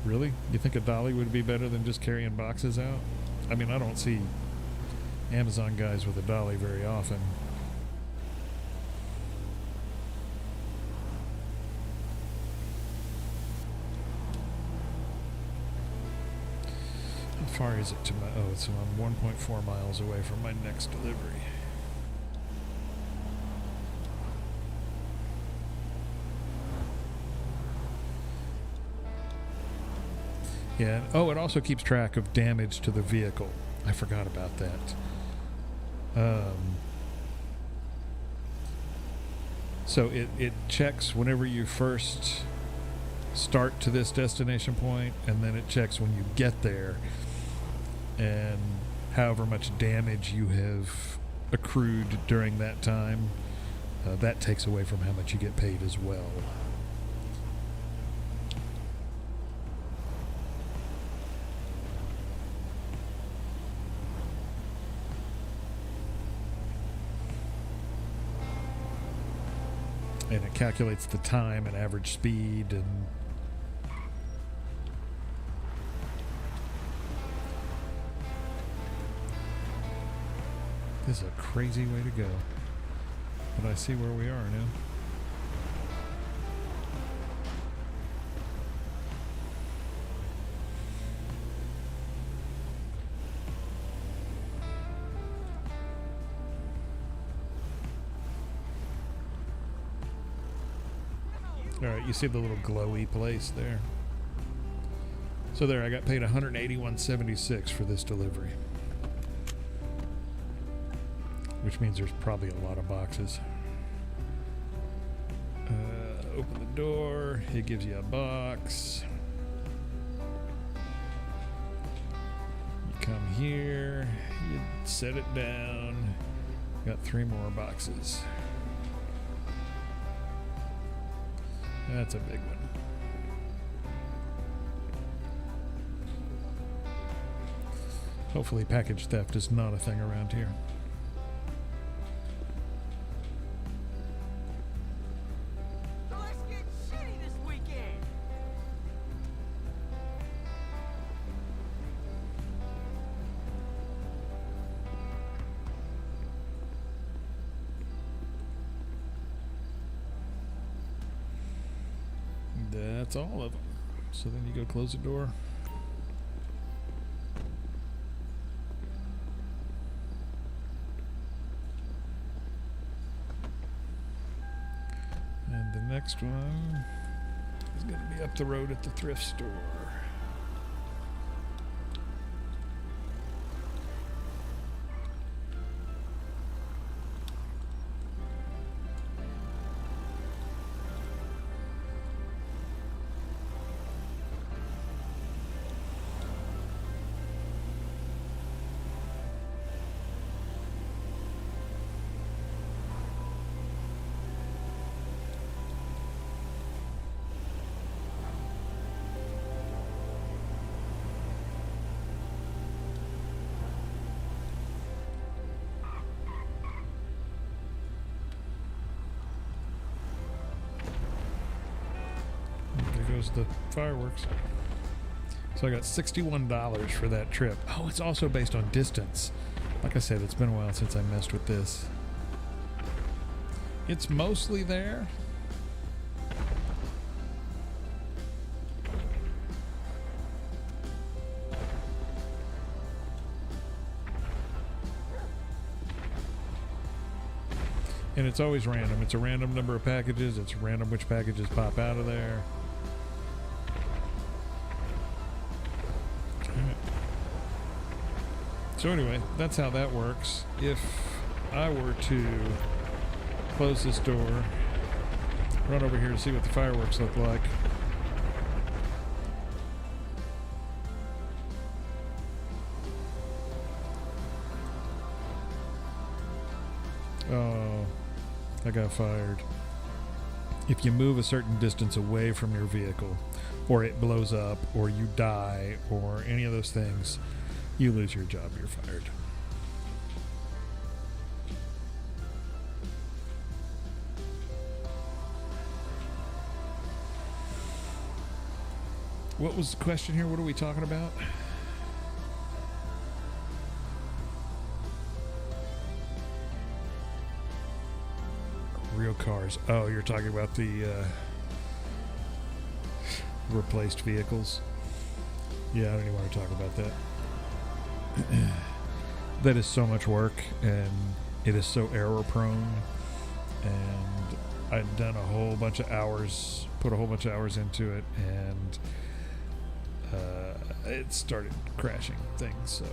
Really? You think a dolly would be better than just carrying boxes out? I mean, I don't see Amazon guys with a dolly very often. How far is it to my... Oh, so I'm 1.4 miles away from my next delivery. Yeah. Oh, it also keeps track of damage to the vehicle. I forgot about that. So it checks whenever you first start to this destination point, and then it checks when you get there, and however much damage you have accrued during that time, that takes away from how much you get paid as well. And it calculates the time and average speed and this is a crazy way to go. But I see where we are now. Alright, you see the little glowy place there? So there, I got paid $181.76 for this delivery. Which means there's probably a lot of boxes. Open the door, it gives you a box. You come here, you set it down. Got 3 more boxes. That's a big one. Hopefully package theft is not a thing around here. So let's get shitty this weekend. That's all of them. So then you go close the door. And the next one is going to be up the road at the thrift store. There goes the fireworks. So I got $61 for that trip. Oh, it's also based on distance. Like I said, it's been a while since I messed with this. It's mostly there. And it's always random. It's a random number of packages. It's random which packages pop out of there. So anyway, that's how that works. If I were to close this door, run over here to see what the fireworks look like. Oh, I got fired. If you move a certain distance away from your vehicle, or it blows up, or you die, or any of those things, you lose your job, you're fired. What was the question here? What are we talking about? Real cars. Oh, you're talking about the replaced vehicles. Yeah, I don't even want to talk about that. That is so much work, and it is so error prone, and I'd done a whole bunch of hours, put a whole bunch of hours into it, and it started crashing things. So,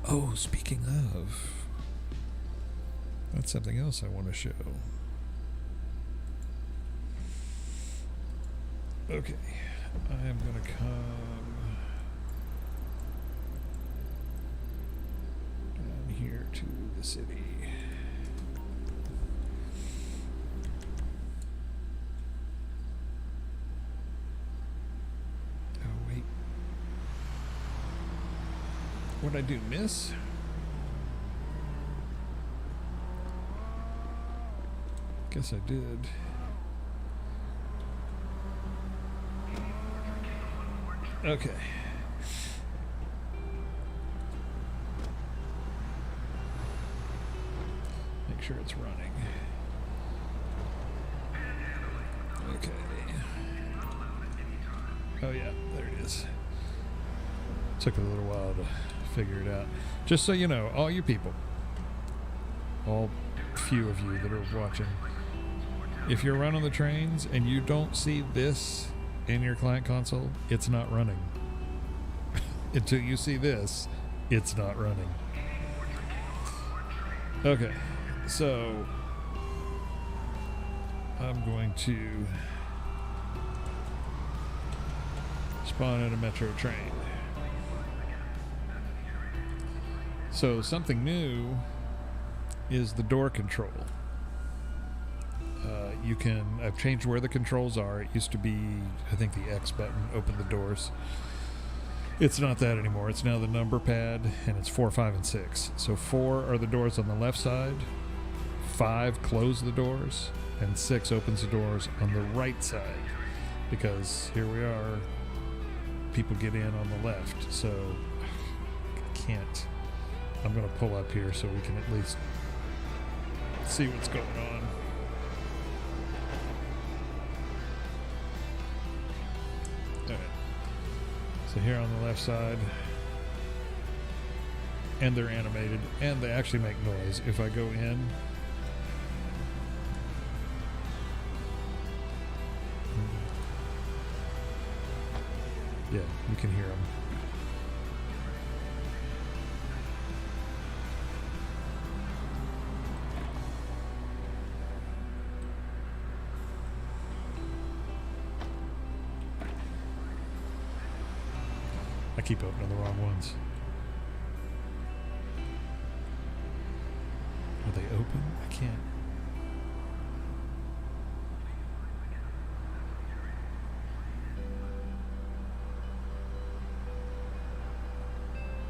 oh, speaking of, that's something else I want to show. Okay, I am going to come down here to the city. Oh, wait. What'd I do, miss? Guess I did. Okay. Make sure it's running. Okay. Oh yeah, there it is. Took a little while to figure it out. Just so you know, all you people, all few of you that are watching, if you're running the trains and you don't see this in your client console, it's not running. Until you see this, it's not running. Okay, so I'm going to spawn in a metro train. So something new is the door control. I've changed where the controls are. It used to be, I think, the X button opened the doors. It's not that anymore. It's now the number pad, and it's 4, 5, and 6. So 4 are the doors on the left side, 5 close the doors, and 6 opens the doors on the right side. Because here we are, people get in on the left, so I can't. I'm going to pull up here so we can at least see what's going on. Alright. So here on the left side, and they're animated, and they actually make noise. If I go in, yeah, you can hear them. I keep opening the wrong ones. Are they open? I can't.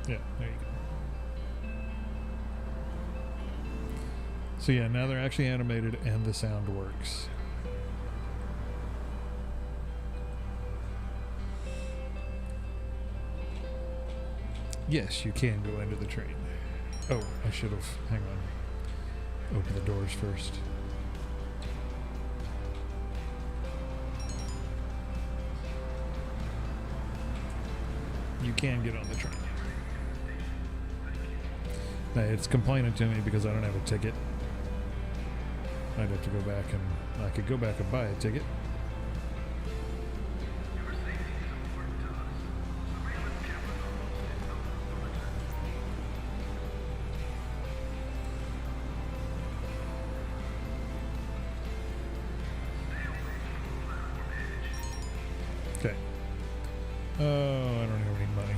Yeah, there you go. So yeah, now they're actually animated and the sound works. Yes, you can go into the train. Oh, I should have. Hang on. Open the doors first. You can get on the train. Now, it's complaining to me because I don't have a ticket. I'd have to go back and I could go back and buy a ticket. Okay. Oh, I don't have any money.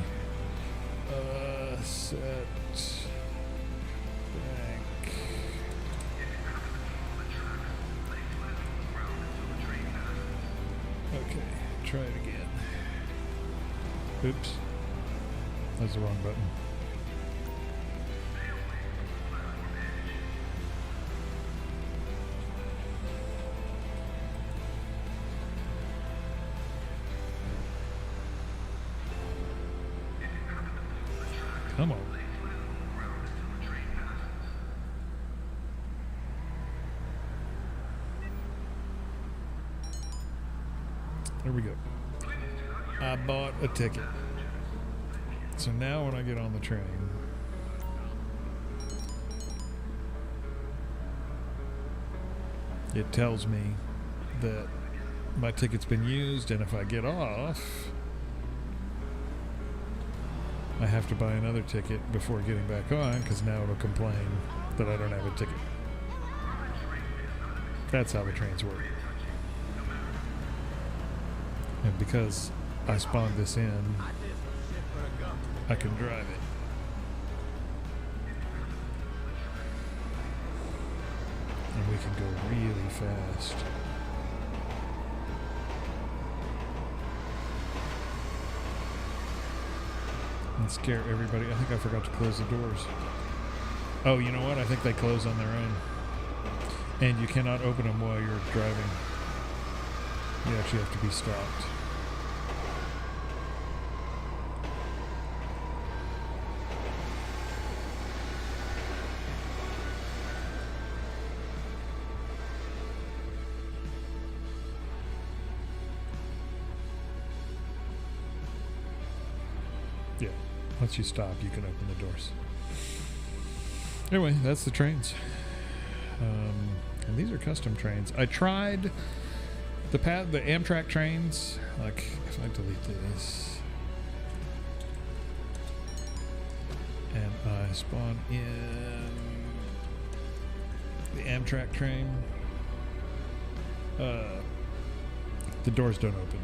Set. Bank. Okay, try it again. Oops. That's the wrong button. Come on. There we go. I bought a ticket. So now when I get on the train, it tells me that my ticket's been used, and if I get off, I have to buy another ticket before getting back on, because now it'll complain that I don't have a ticket. That's how the trains work. And because I spawned this in, I can drive it. And we can go really fast. And scare everybody. I think I forgot to close the doors. Oh, you know what? I think they close on their own. And you cannot open them while you're driving. You actually have to be stopped. Yeah, once you stop, you can open the doors. Anyway, that's the trains. And these are custom trains. I tried the Amtrak trains. Like, if I delete this and I spawn in the Amtrak train, the doors don't open.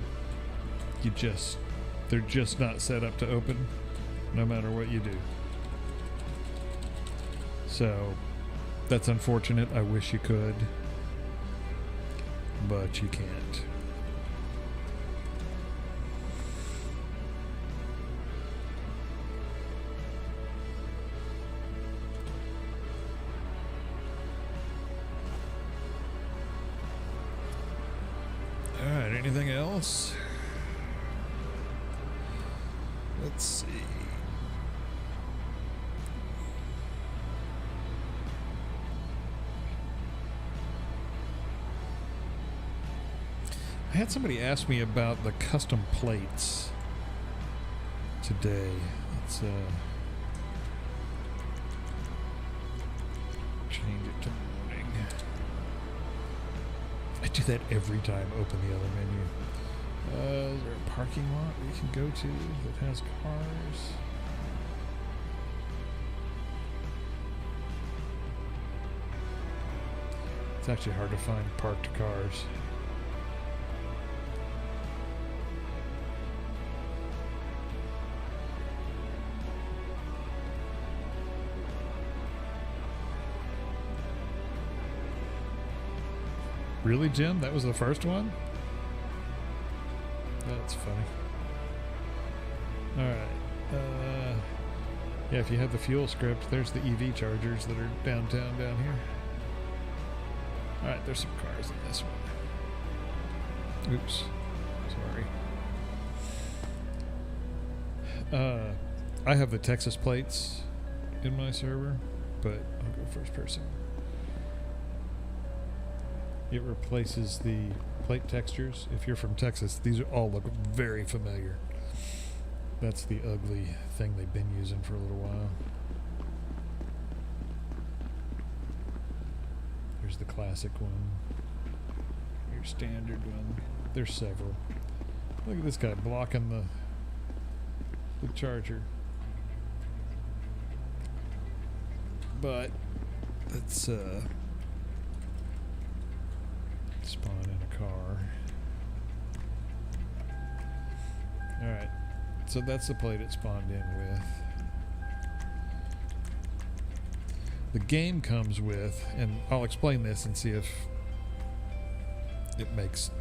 They're just not set up to open, no matter what you do. So that's unfortunate. I wish you could, but you can't. else? Let's see. I had somebody ask me about the custom plates today. Let's change it to morning. I do that every time I open the other menu. Is there a parking lot we can go to that has cars? It's actually hard to find parked cars. Really, Jim? That was the first one? That's funny. Alright. Yeah, if you have the fuel script, there's the EV chargers that are downtown down here. Alright, there's some cars in this one. Oops. Sorry. I have the Texas plates in my server, but I'll go first person. It replaces the plate textures. If you're from Texas, these all look very familiar. That's the ugly thing they've been using for a little while. There's the classic one. Your standard one. There's several. Look at this guy blocking the charger. But let's spawn in a car. Alright, so that's the plate it spawned in with. The game comes with, and I'll explain this and see if it makes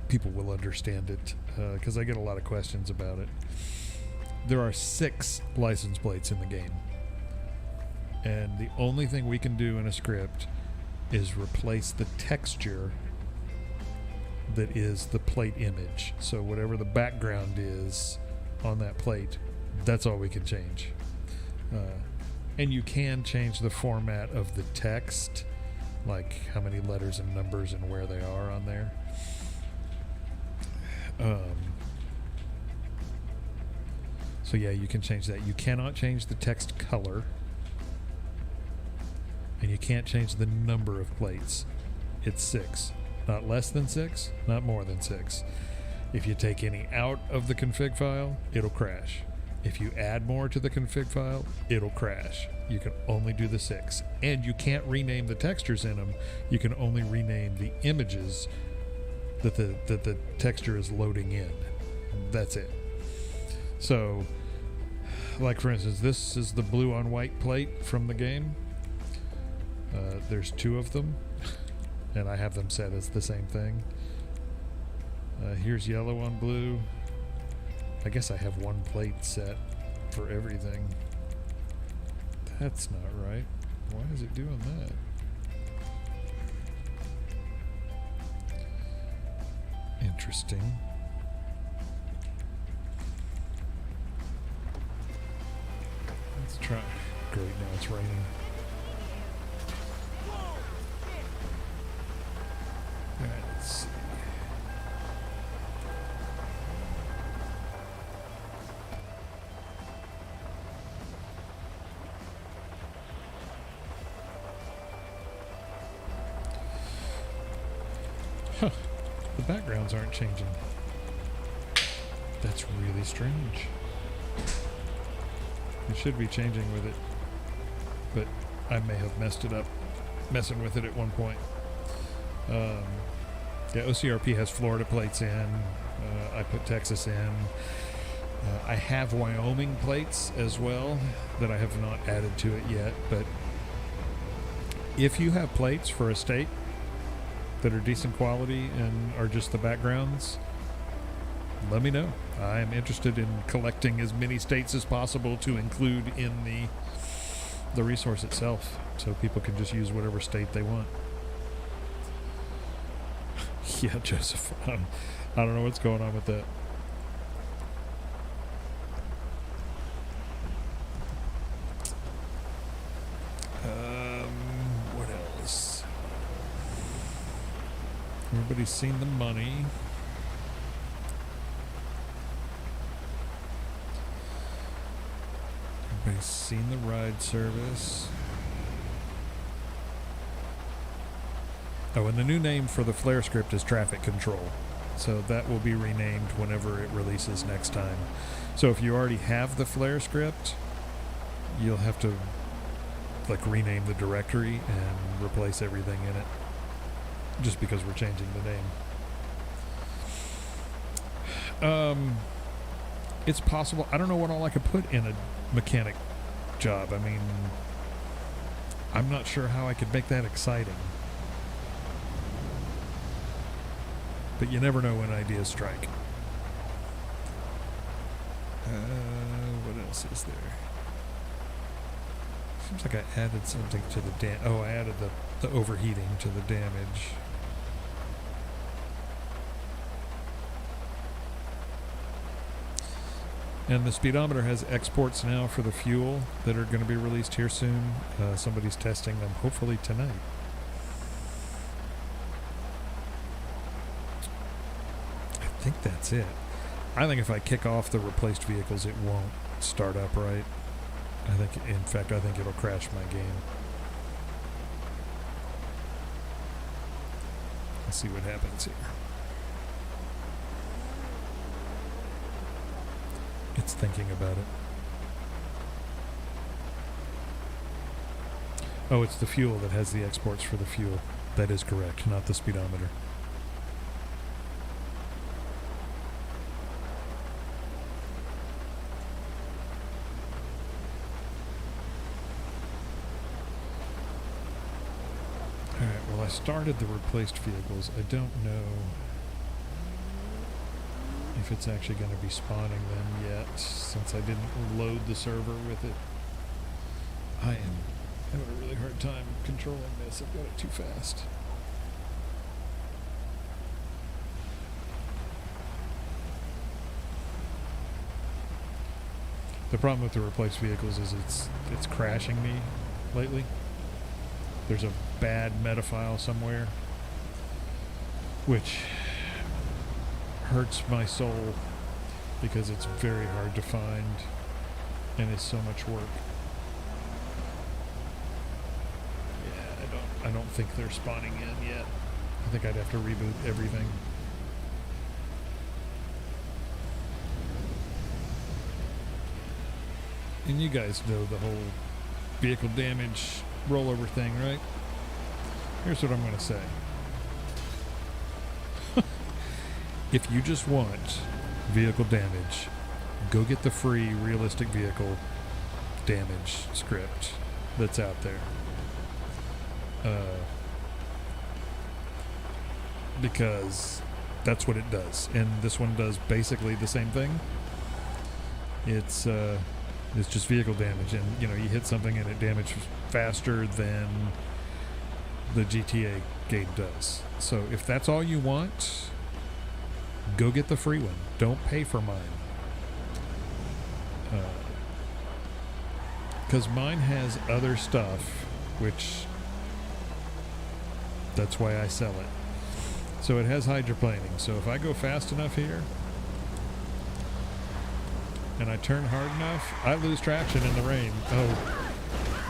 people will understand it, because I get a lot of questions about it. There are 6 license plates in the game, and the only thing we can do in a script is replace the texture that is the plate image. So whatever the background is on that plate, that's all we can change. And you can change the format of the text, like how many letters and numbers and where they are on there. So yeah, you can change that. You cannot change the text color. And you can't change the number of plates. It's 6. Not less than 6, not more than 6. If you take any out of the config file, it'll crash. If you add more to the config file, it'll crash. You can only do the 6. And you can't rename the textures in them. You can only rename the images that the texture is loading in. That's it. So, like for instance, this is the blue on white plate from the game. There's 2 of them, and I have them set as the same thing. Here's yellow on blue. I guess I have 1 plate set for everything. That's not right. Why is it doing that? Interesting. Let's try. Great, now it's raining. Alright, let's see. Huh. The backgrounds aren't changing. That's really strange. It should be changing with it, but I may have messed it up messing with it at one point. Yeah, OCRP has Florida plates in. I put Texas in. I have Wyoming plates as well that I have not added to it yet. But if you have plates for a state that are decent quality and are just the backgrounds, let me know. I am interested in collecting as many states as possible to include in the resource itself, so people can just use whatever state they want. Yeah, Joseph. I don't know what's going on with that. What else? Everybody's seen the money. Everybody's seen the ride service. Oh, and the new name for the Flare script is Traffic Control. So that will be renamed whenever it releases next time. So if you already have the Flare script, you'll have to like rename the directory and replace everything in it. Just because we're changing the name. It's possible. I don't know what all I could put in a mechanic job. I mean, I'm not sure how I could make that exciting. But you never know when ideas strike. What else is there? Seems like I added something to the I added the overheating to the damage. And the speedometer has exports now for the fuel that are going to be released here soon. Somebody's testing them, hopefully tonight. I think that's it. I think if I kick off the replaced vehicles, it won't start up right. I think it'll crash my game. Let's see what happens here. It's thinking about it. Oh, it's the fuel that has the exports for the fuel. That is correct, not the speedometer. Alright, well I started the replaced vehicles. I don't know if it's actually going to be spawning them yet, since I didn't load the server with it. I am having a really hard time controlling this. I've got it too fast. The problem with the replaced vehicles is it's crashing me lately. There's a bad metafile somewhere, which hurts my soul because it's very hard to find and is so much work. Yeah, I don't think they're spawning in yet. I think I'd have to reboot everything. And you guys know the whole vehicle damage rollover thing, right? Here's what I'm going to say. If you just want vehicle damage, go get the free realistic vehicle damage script that's out there. Because that's what it does. And this one does basically the same thing. It's just vehicle damage. And, you hit something and it damages faster than the GTA game does. So if that's all you want, go get the free one. Don't pay for mine. Because mine has other stuff, which that's why I sell it. So it has hydroplaning. So if I go fast enough here and I turn hard enough, I lose traction in the rain. Oh,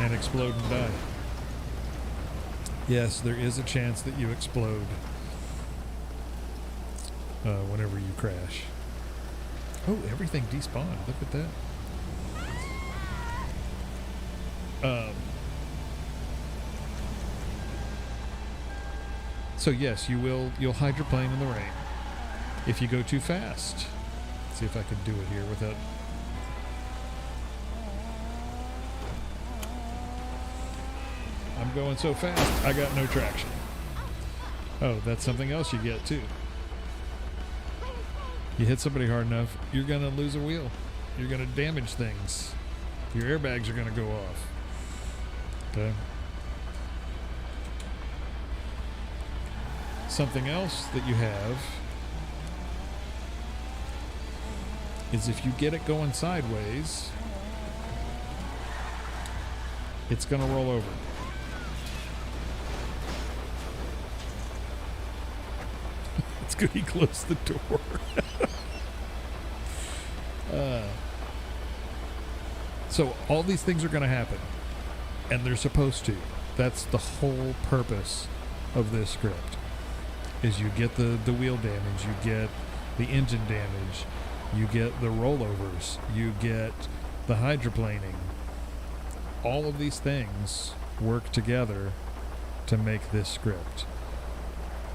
and explode and die. Yes, there is a chance that you explode whenever you crash. Oh, everything despawned. Look at that. So yes, you'll hydroplane in the rain if you go too fast. Let's see if I can do it here without. I'm going so fast, I got no traction. Oh, that's something else you get too. You hit somebody hard enough, you're going to lose a wheel. You're going to damage things. Your airbags are going to go off. Okay. Something else that you have is if you get it going sideways, it's going to roll over. It's good he closed the door. So all these things are going to happen, and they're supposed to. That's the whole purpose of this script, is you get the wheel damage, you get the engine damage, you get the rollovers, you get the hydroplaning. All of these things work together to make this script.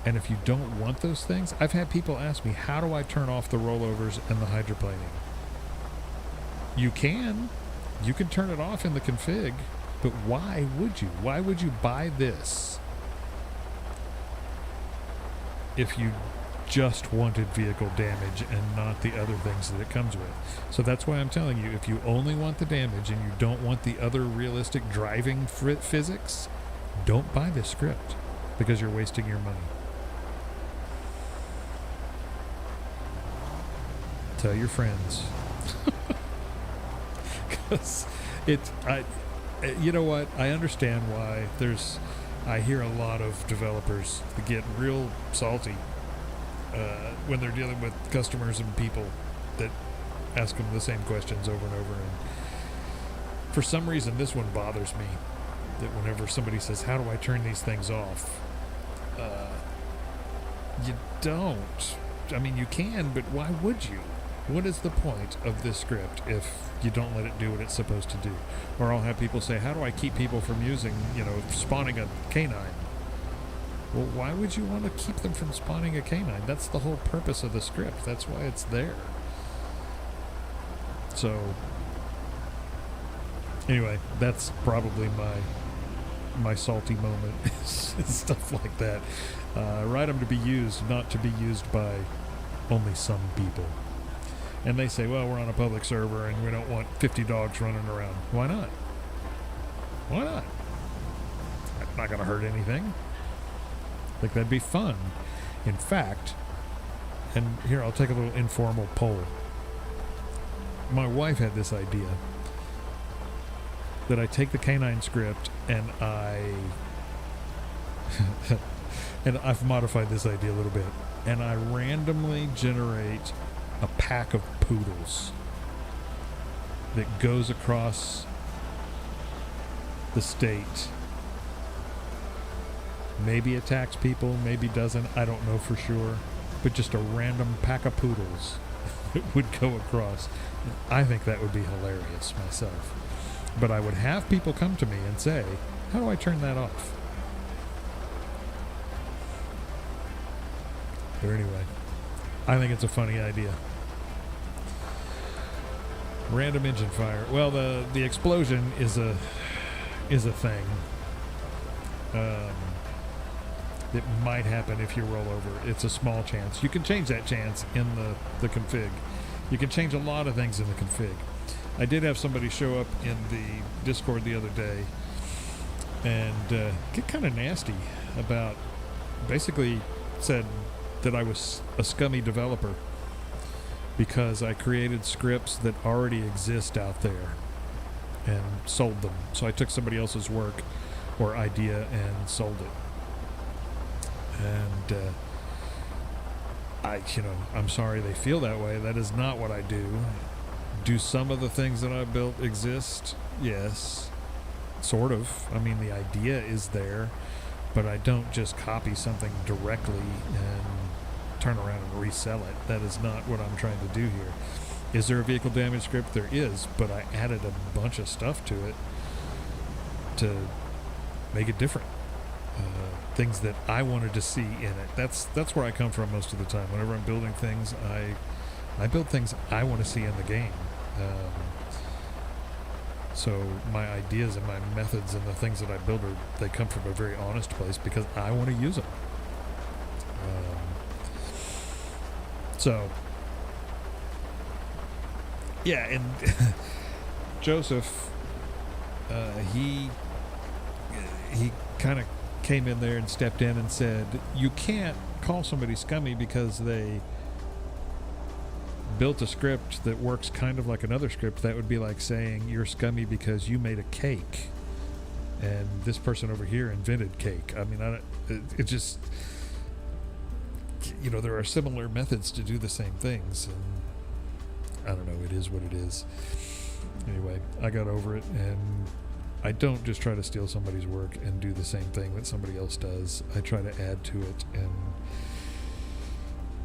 And if you don't want those things, I've had people ask me, how do I turn off the rollovers and the hydroplaning? You can turn it off in the config, but why would you? Why would you buy this if you just wanted vehicle damage and not the other things that it comes with? So that's why I'm telling you, if you only want the damage and you don't want the other realistic driving physics, don't buy this script, because you're wasting your money. Tell your friends. Because you know what? I understand why I hear a lot of developers that get real salty when they're dealing with customers and people that ask them the same questions over and over. And for some reason, this one bothers me, that whenever somebody says, how do I turn these things off? You don't. I mean, you can, but why would you? What is the point of this script if you don't let it do what it's supposed to do? Or I'll have people say, how do I keep people from spawning a canine? Well, why would you want to keep them from spawning a canine? That's the whole purpose of the script. That's why it's there. So, anyway, that's probably my salty moment, is stuff like that. Write them to be used, not to be used by only some people. And they say, well, we're on a public server and we don't want 50 dogs running around. Why not? Why not? That's not going to hurt anything. I think that'd be fun. In fact, and here, I'll take a little informal poll. My wife had this idea that I take the canine script and and I've modified this idea a little bit, and I randomly generate a pack of poodles that goes across the state. Maybe attacks people, maybe doesn't, I don't know for sure, but just a random pack of poodles that would go across. I think that would be hilarious myself. But I would have people come to me and say, how do I turn that off? But anyway, I think it's a funny idea. Random engine fire. Well, the explosion is a thing that might happen if you roll over. It's a small chance. You can change that chance in the config. You can change a lot of things in the config. I did have somebody show up in the Discord the other day and get kind of nasty about, basically said that I was a scummy developer because I created scripts that already exist out there and sold them. So I took somebody else's work or idea and sold it. And I'm sorry they feel that way. That is not what I do. Do some of the things that I built exist? Yes, sort of. I mean, the idea is there, but I don't just copy something directly and turn around and resell it. That is not what I'm trying to do here. Is there a vehicle damage script? There is, but I added a bunch of stuff to it to make it different. Things that I wanted to see in it. That's where I come from most of the time. Whenever I'm building things, I build things I want to see in the game. So my ideas and my methods and the things that I build they come from a very honest place because I want to use them. So yeah, and Joseph, he kind of came in there and stepped in and said, you can't call somebody scummy because they built a script that works kind of like another script, that would be like saying you're scummy because you made a cake and this person over here invented cake. I mean, it just, you know, there are similar methods to do the same things, and I don't know, it is what it is. Anyway, I got over it, and I don't just try to steal somebody's work and do the same thing that somebody else does. I try to add to it, and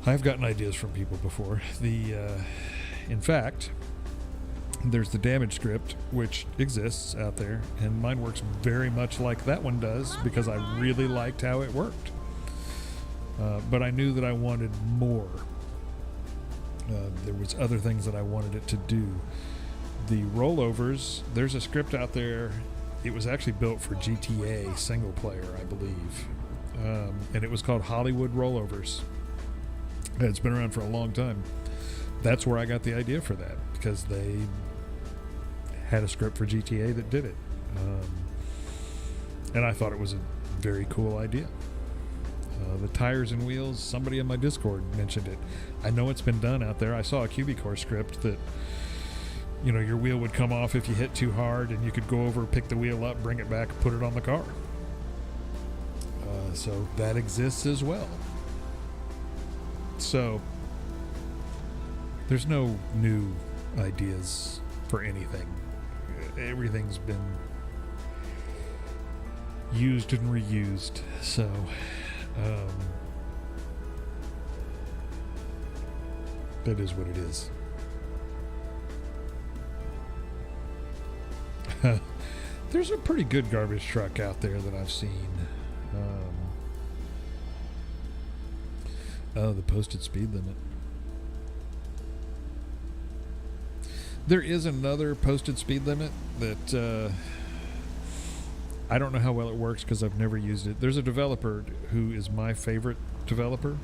I've gotten ideas from people before. In fact, there's the damage script, which exists out there, and mine works very much like that one does because I really liked how it worked. But I knew that I wanted more. There was other things that I wanted it to do. The rollovers, there's a script out there. It was actually built for GTA single player, I believe. And it was called Hollywood Rollovers. It's been around for a long time. That's where I got the idea for that, because they had a script for GTA that did it. And I thought it was a very cool idea. The tires and wheels, somebody in my Discord mentioned it. I know it's been done out there. I saw a Cubicore script that, you know, your wheel would come off if you hit too hard, and you could go over, pick the wheel up, bring it back, put it on the car. So that exists as well. So there's no new ideas for anything. Everything's been used and reused. So that is what it is. There's a pretty good garbage truck out there that I've seen. The posted speed limit. There is another posted speed limit that I don't know how well it works because I've never used it. There's a developer who is my favorite developer.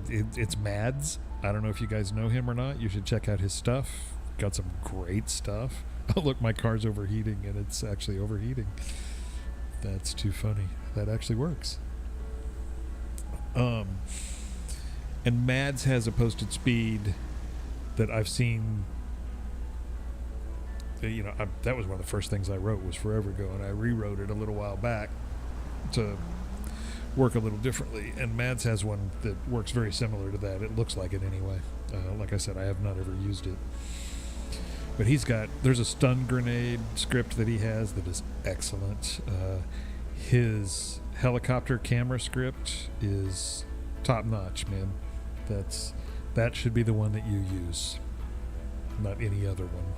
It's Mads. I don't know if you guys know him or not. You should check out his stuff. Got some great stuff. Oh, look, my car's overheating, and it's actually overheating. That's too funny. That actually works. And Mads has a posted speed that I've seen. You know, that was one of the first things I wrote was forever ago, and I rewrote it a little while back to work a little differently. And Mads has one that works very similar to that. It looks like it anyway. Like I said, I have not ever used it. But there's a stun grenade script that he has that is excellent. His helicopter camera script is top notch, man. That should be the one that you use, not any other one.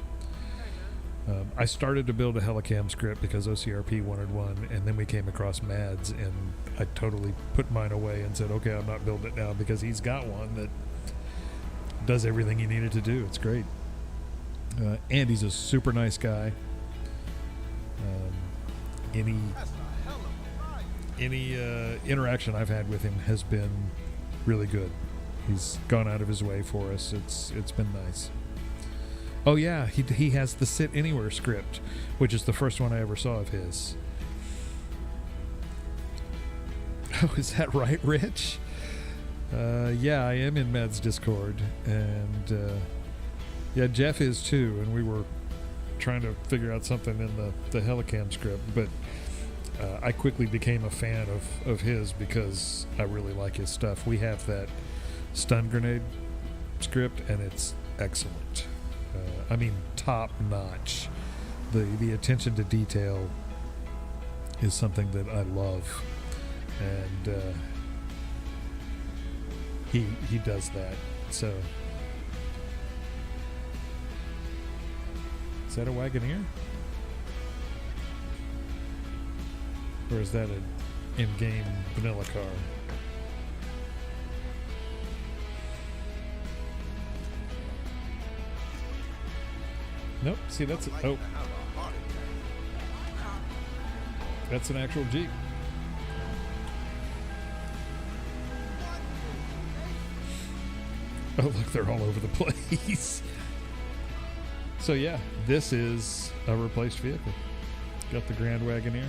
I started to build a Helicam script because OCRP wanted one, and then we came across Mads, and I totally put mine away and said, okay, I'm not building it now because he's got one that does everything he needed to do. It's great. And he's a super nice guy. Any interaction I've had with him has been really good. He's gone out of his way for us. It's been nice. Oh yeah, he has the Sit Anywhere script, which is the first one I ever saw of his. Oh, is that right, Rich? Yeah, I am in Mads Discord, and yeah, Jeff is too, and we were trying to figure out something in the Helicam script, but I quickly became a fan of his because I really like his stuff. We have that stun grenade script, and it's excellent. I mean, top notch. The attention to detail is something that I love, and he does that. So, is that a Wagoneer? Or is that an in-game vanilla car? Nope. See, that's that's an actual Jeep. Oh, look, they're all over the place. So yeah, this is a replaced vehicle. Got the Grand Wagoneer.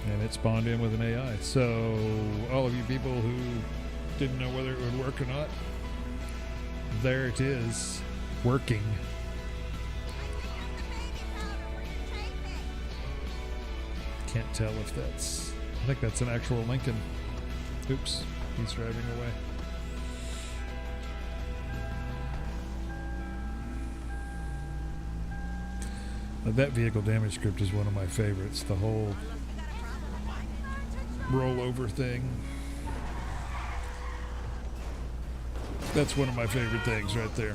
and it spawned in with an AI. So all of you people who didn't know whether it would work or not, there it is, working. Can't tell if that's, I think that's an actual Lincoln. Oops, he's driving away. That vehicle damage script is one of my favorites. The whole rollover thing. That's one of my favorite things right there.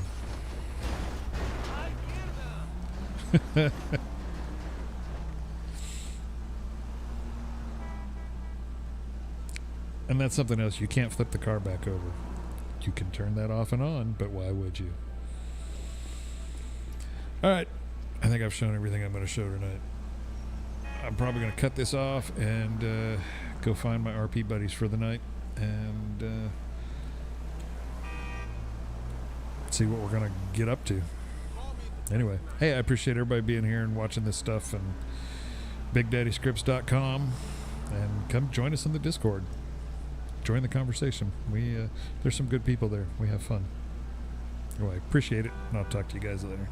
And that's something else. You can't flip the car back over. You can turn that off and on, but why would you? All right. I think I've shown everything I'm going to show tonight. I'm probably going to cut this off and go find my RP buddies for the night and see what we're going to get up to. Anyway, hey, I appreciate everybody being here and watching this stuff, and BigDaddyScripts.com, and come join us in the Discord. Join the conversation. There's some good people there. We have fun. Anyway, appreciate it, and I'll talk to you guys later.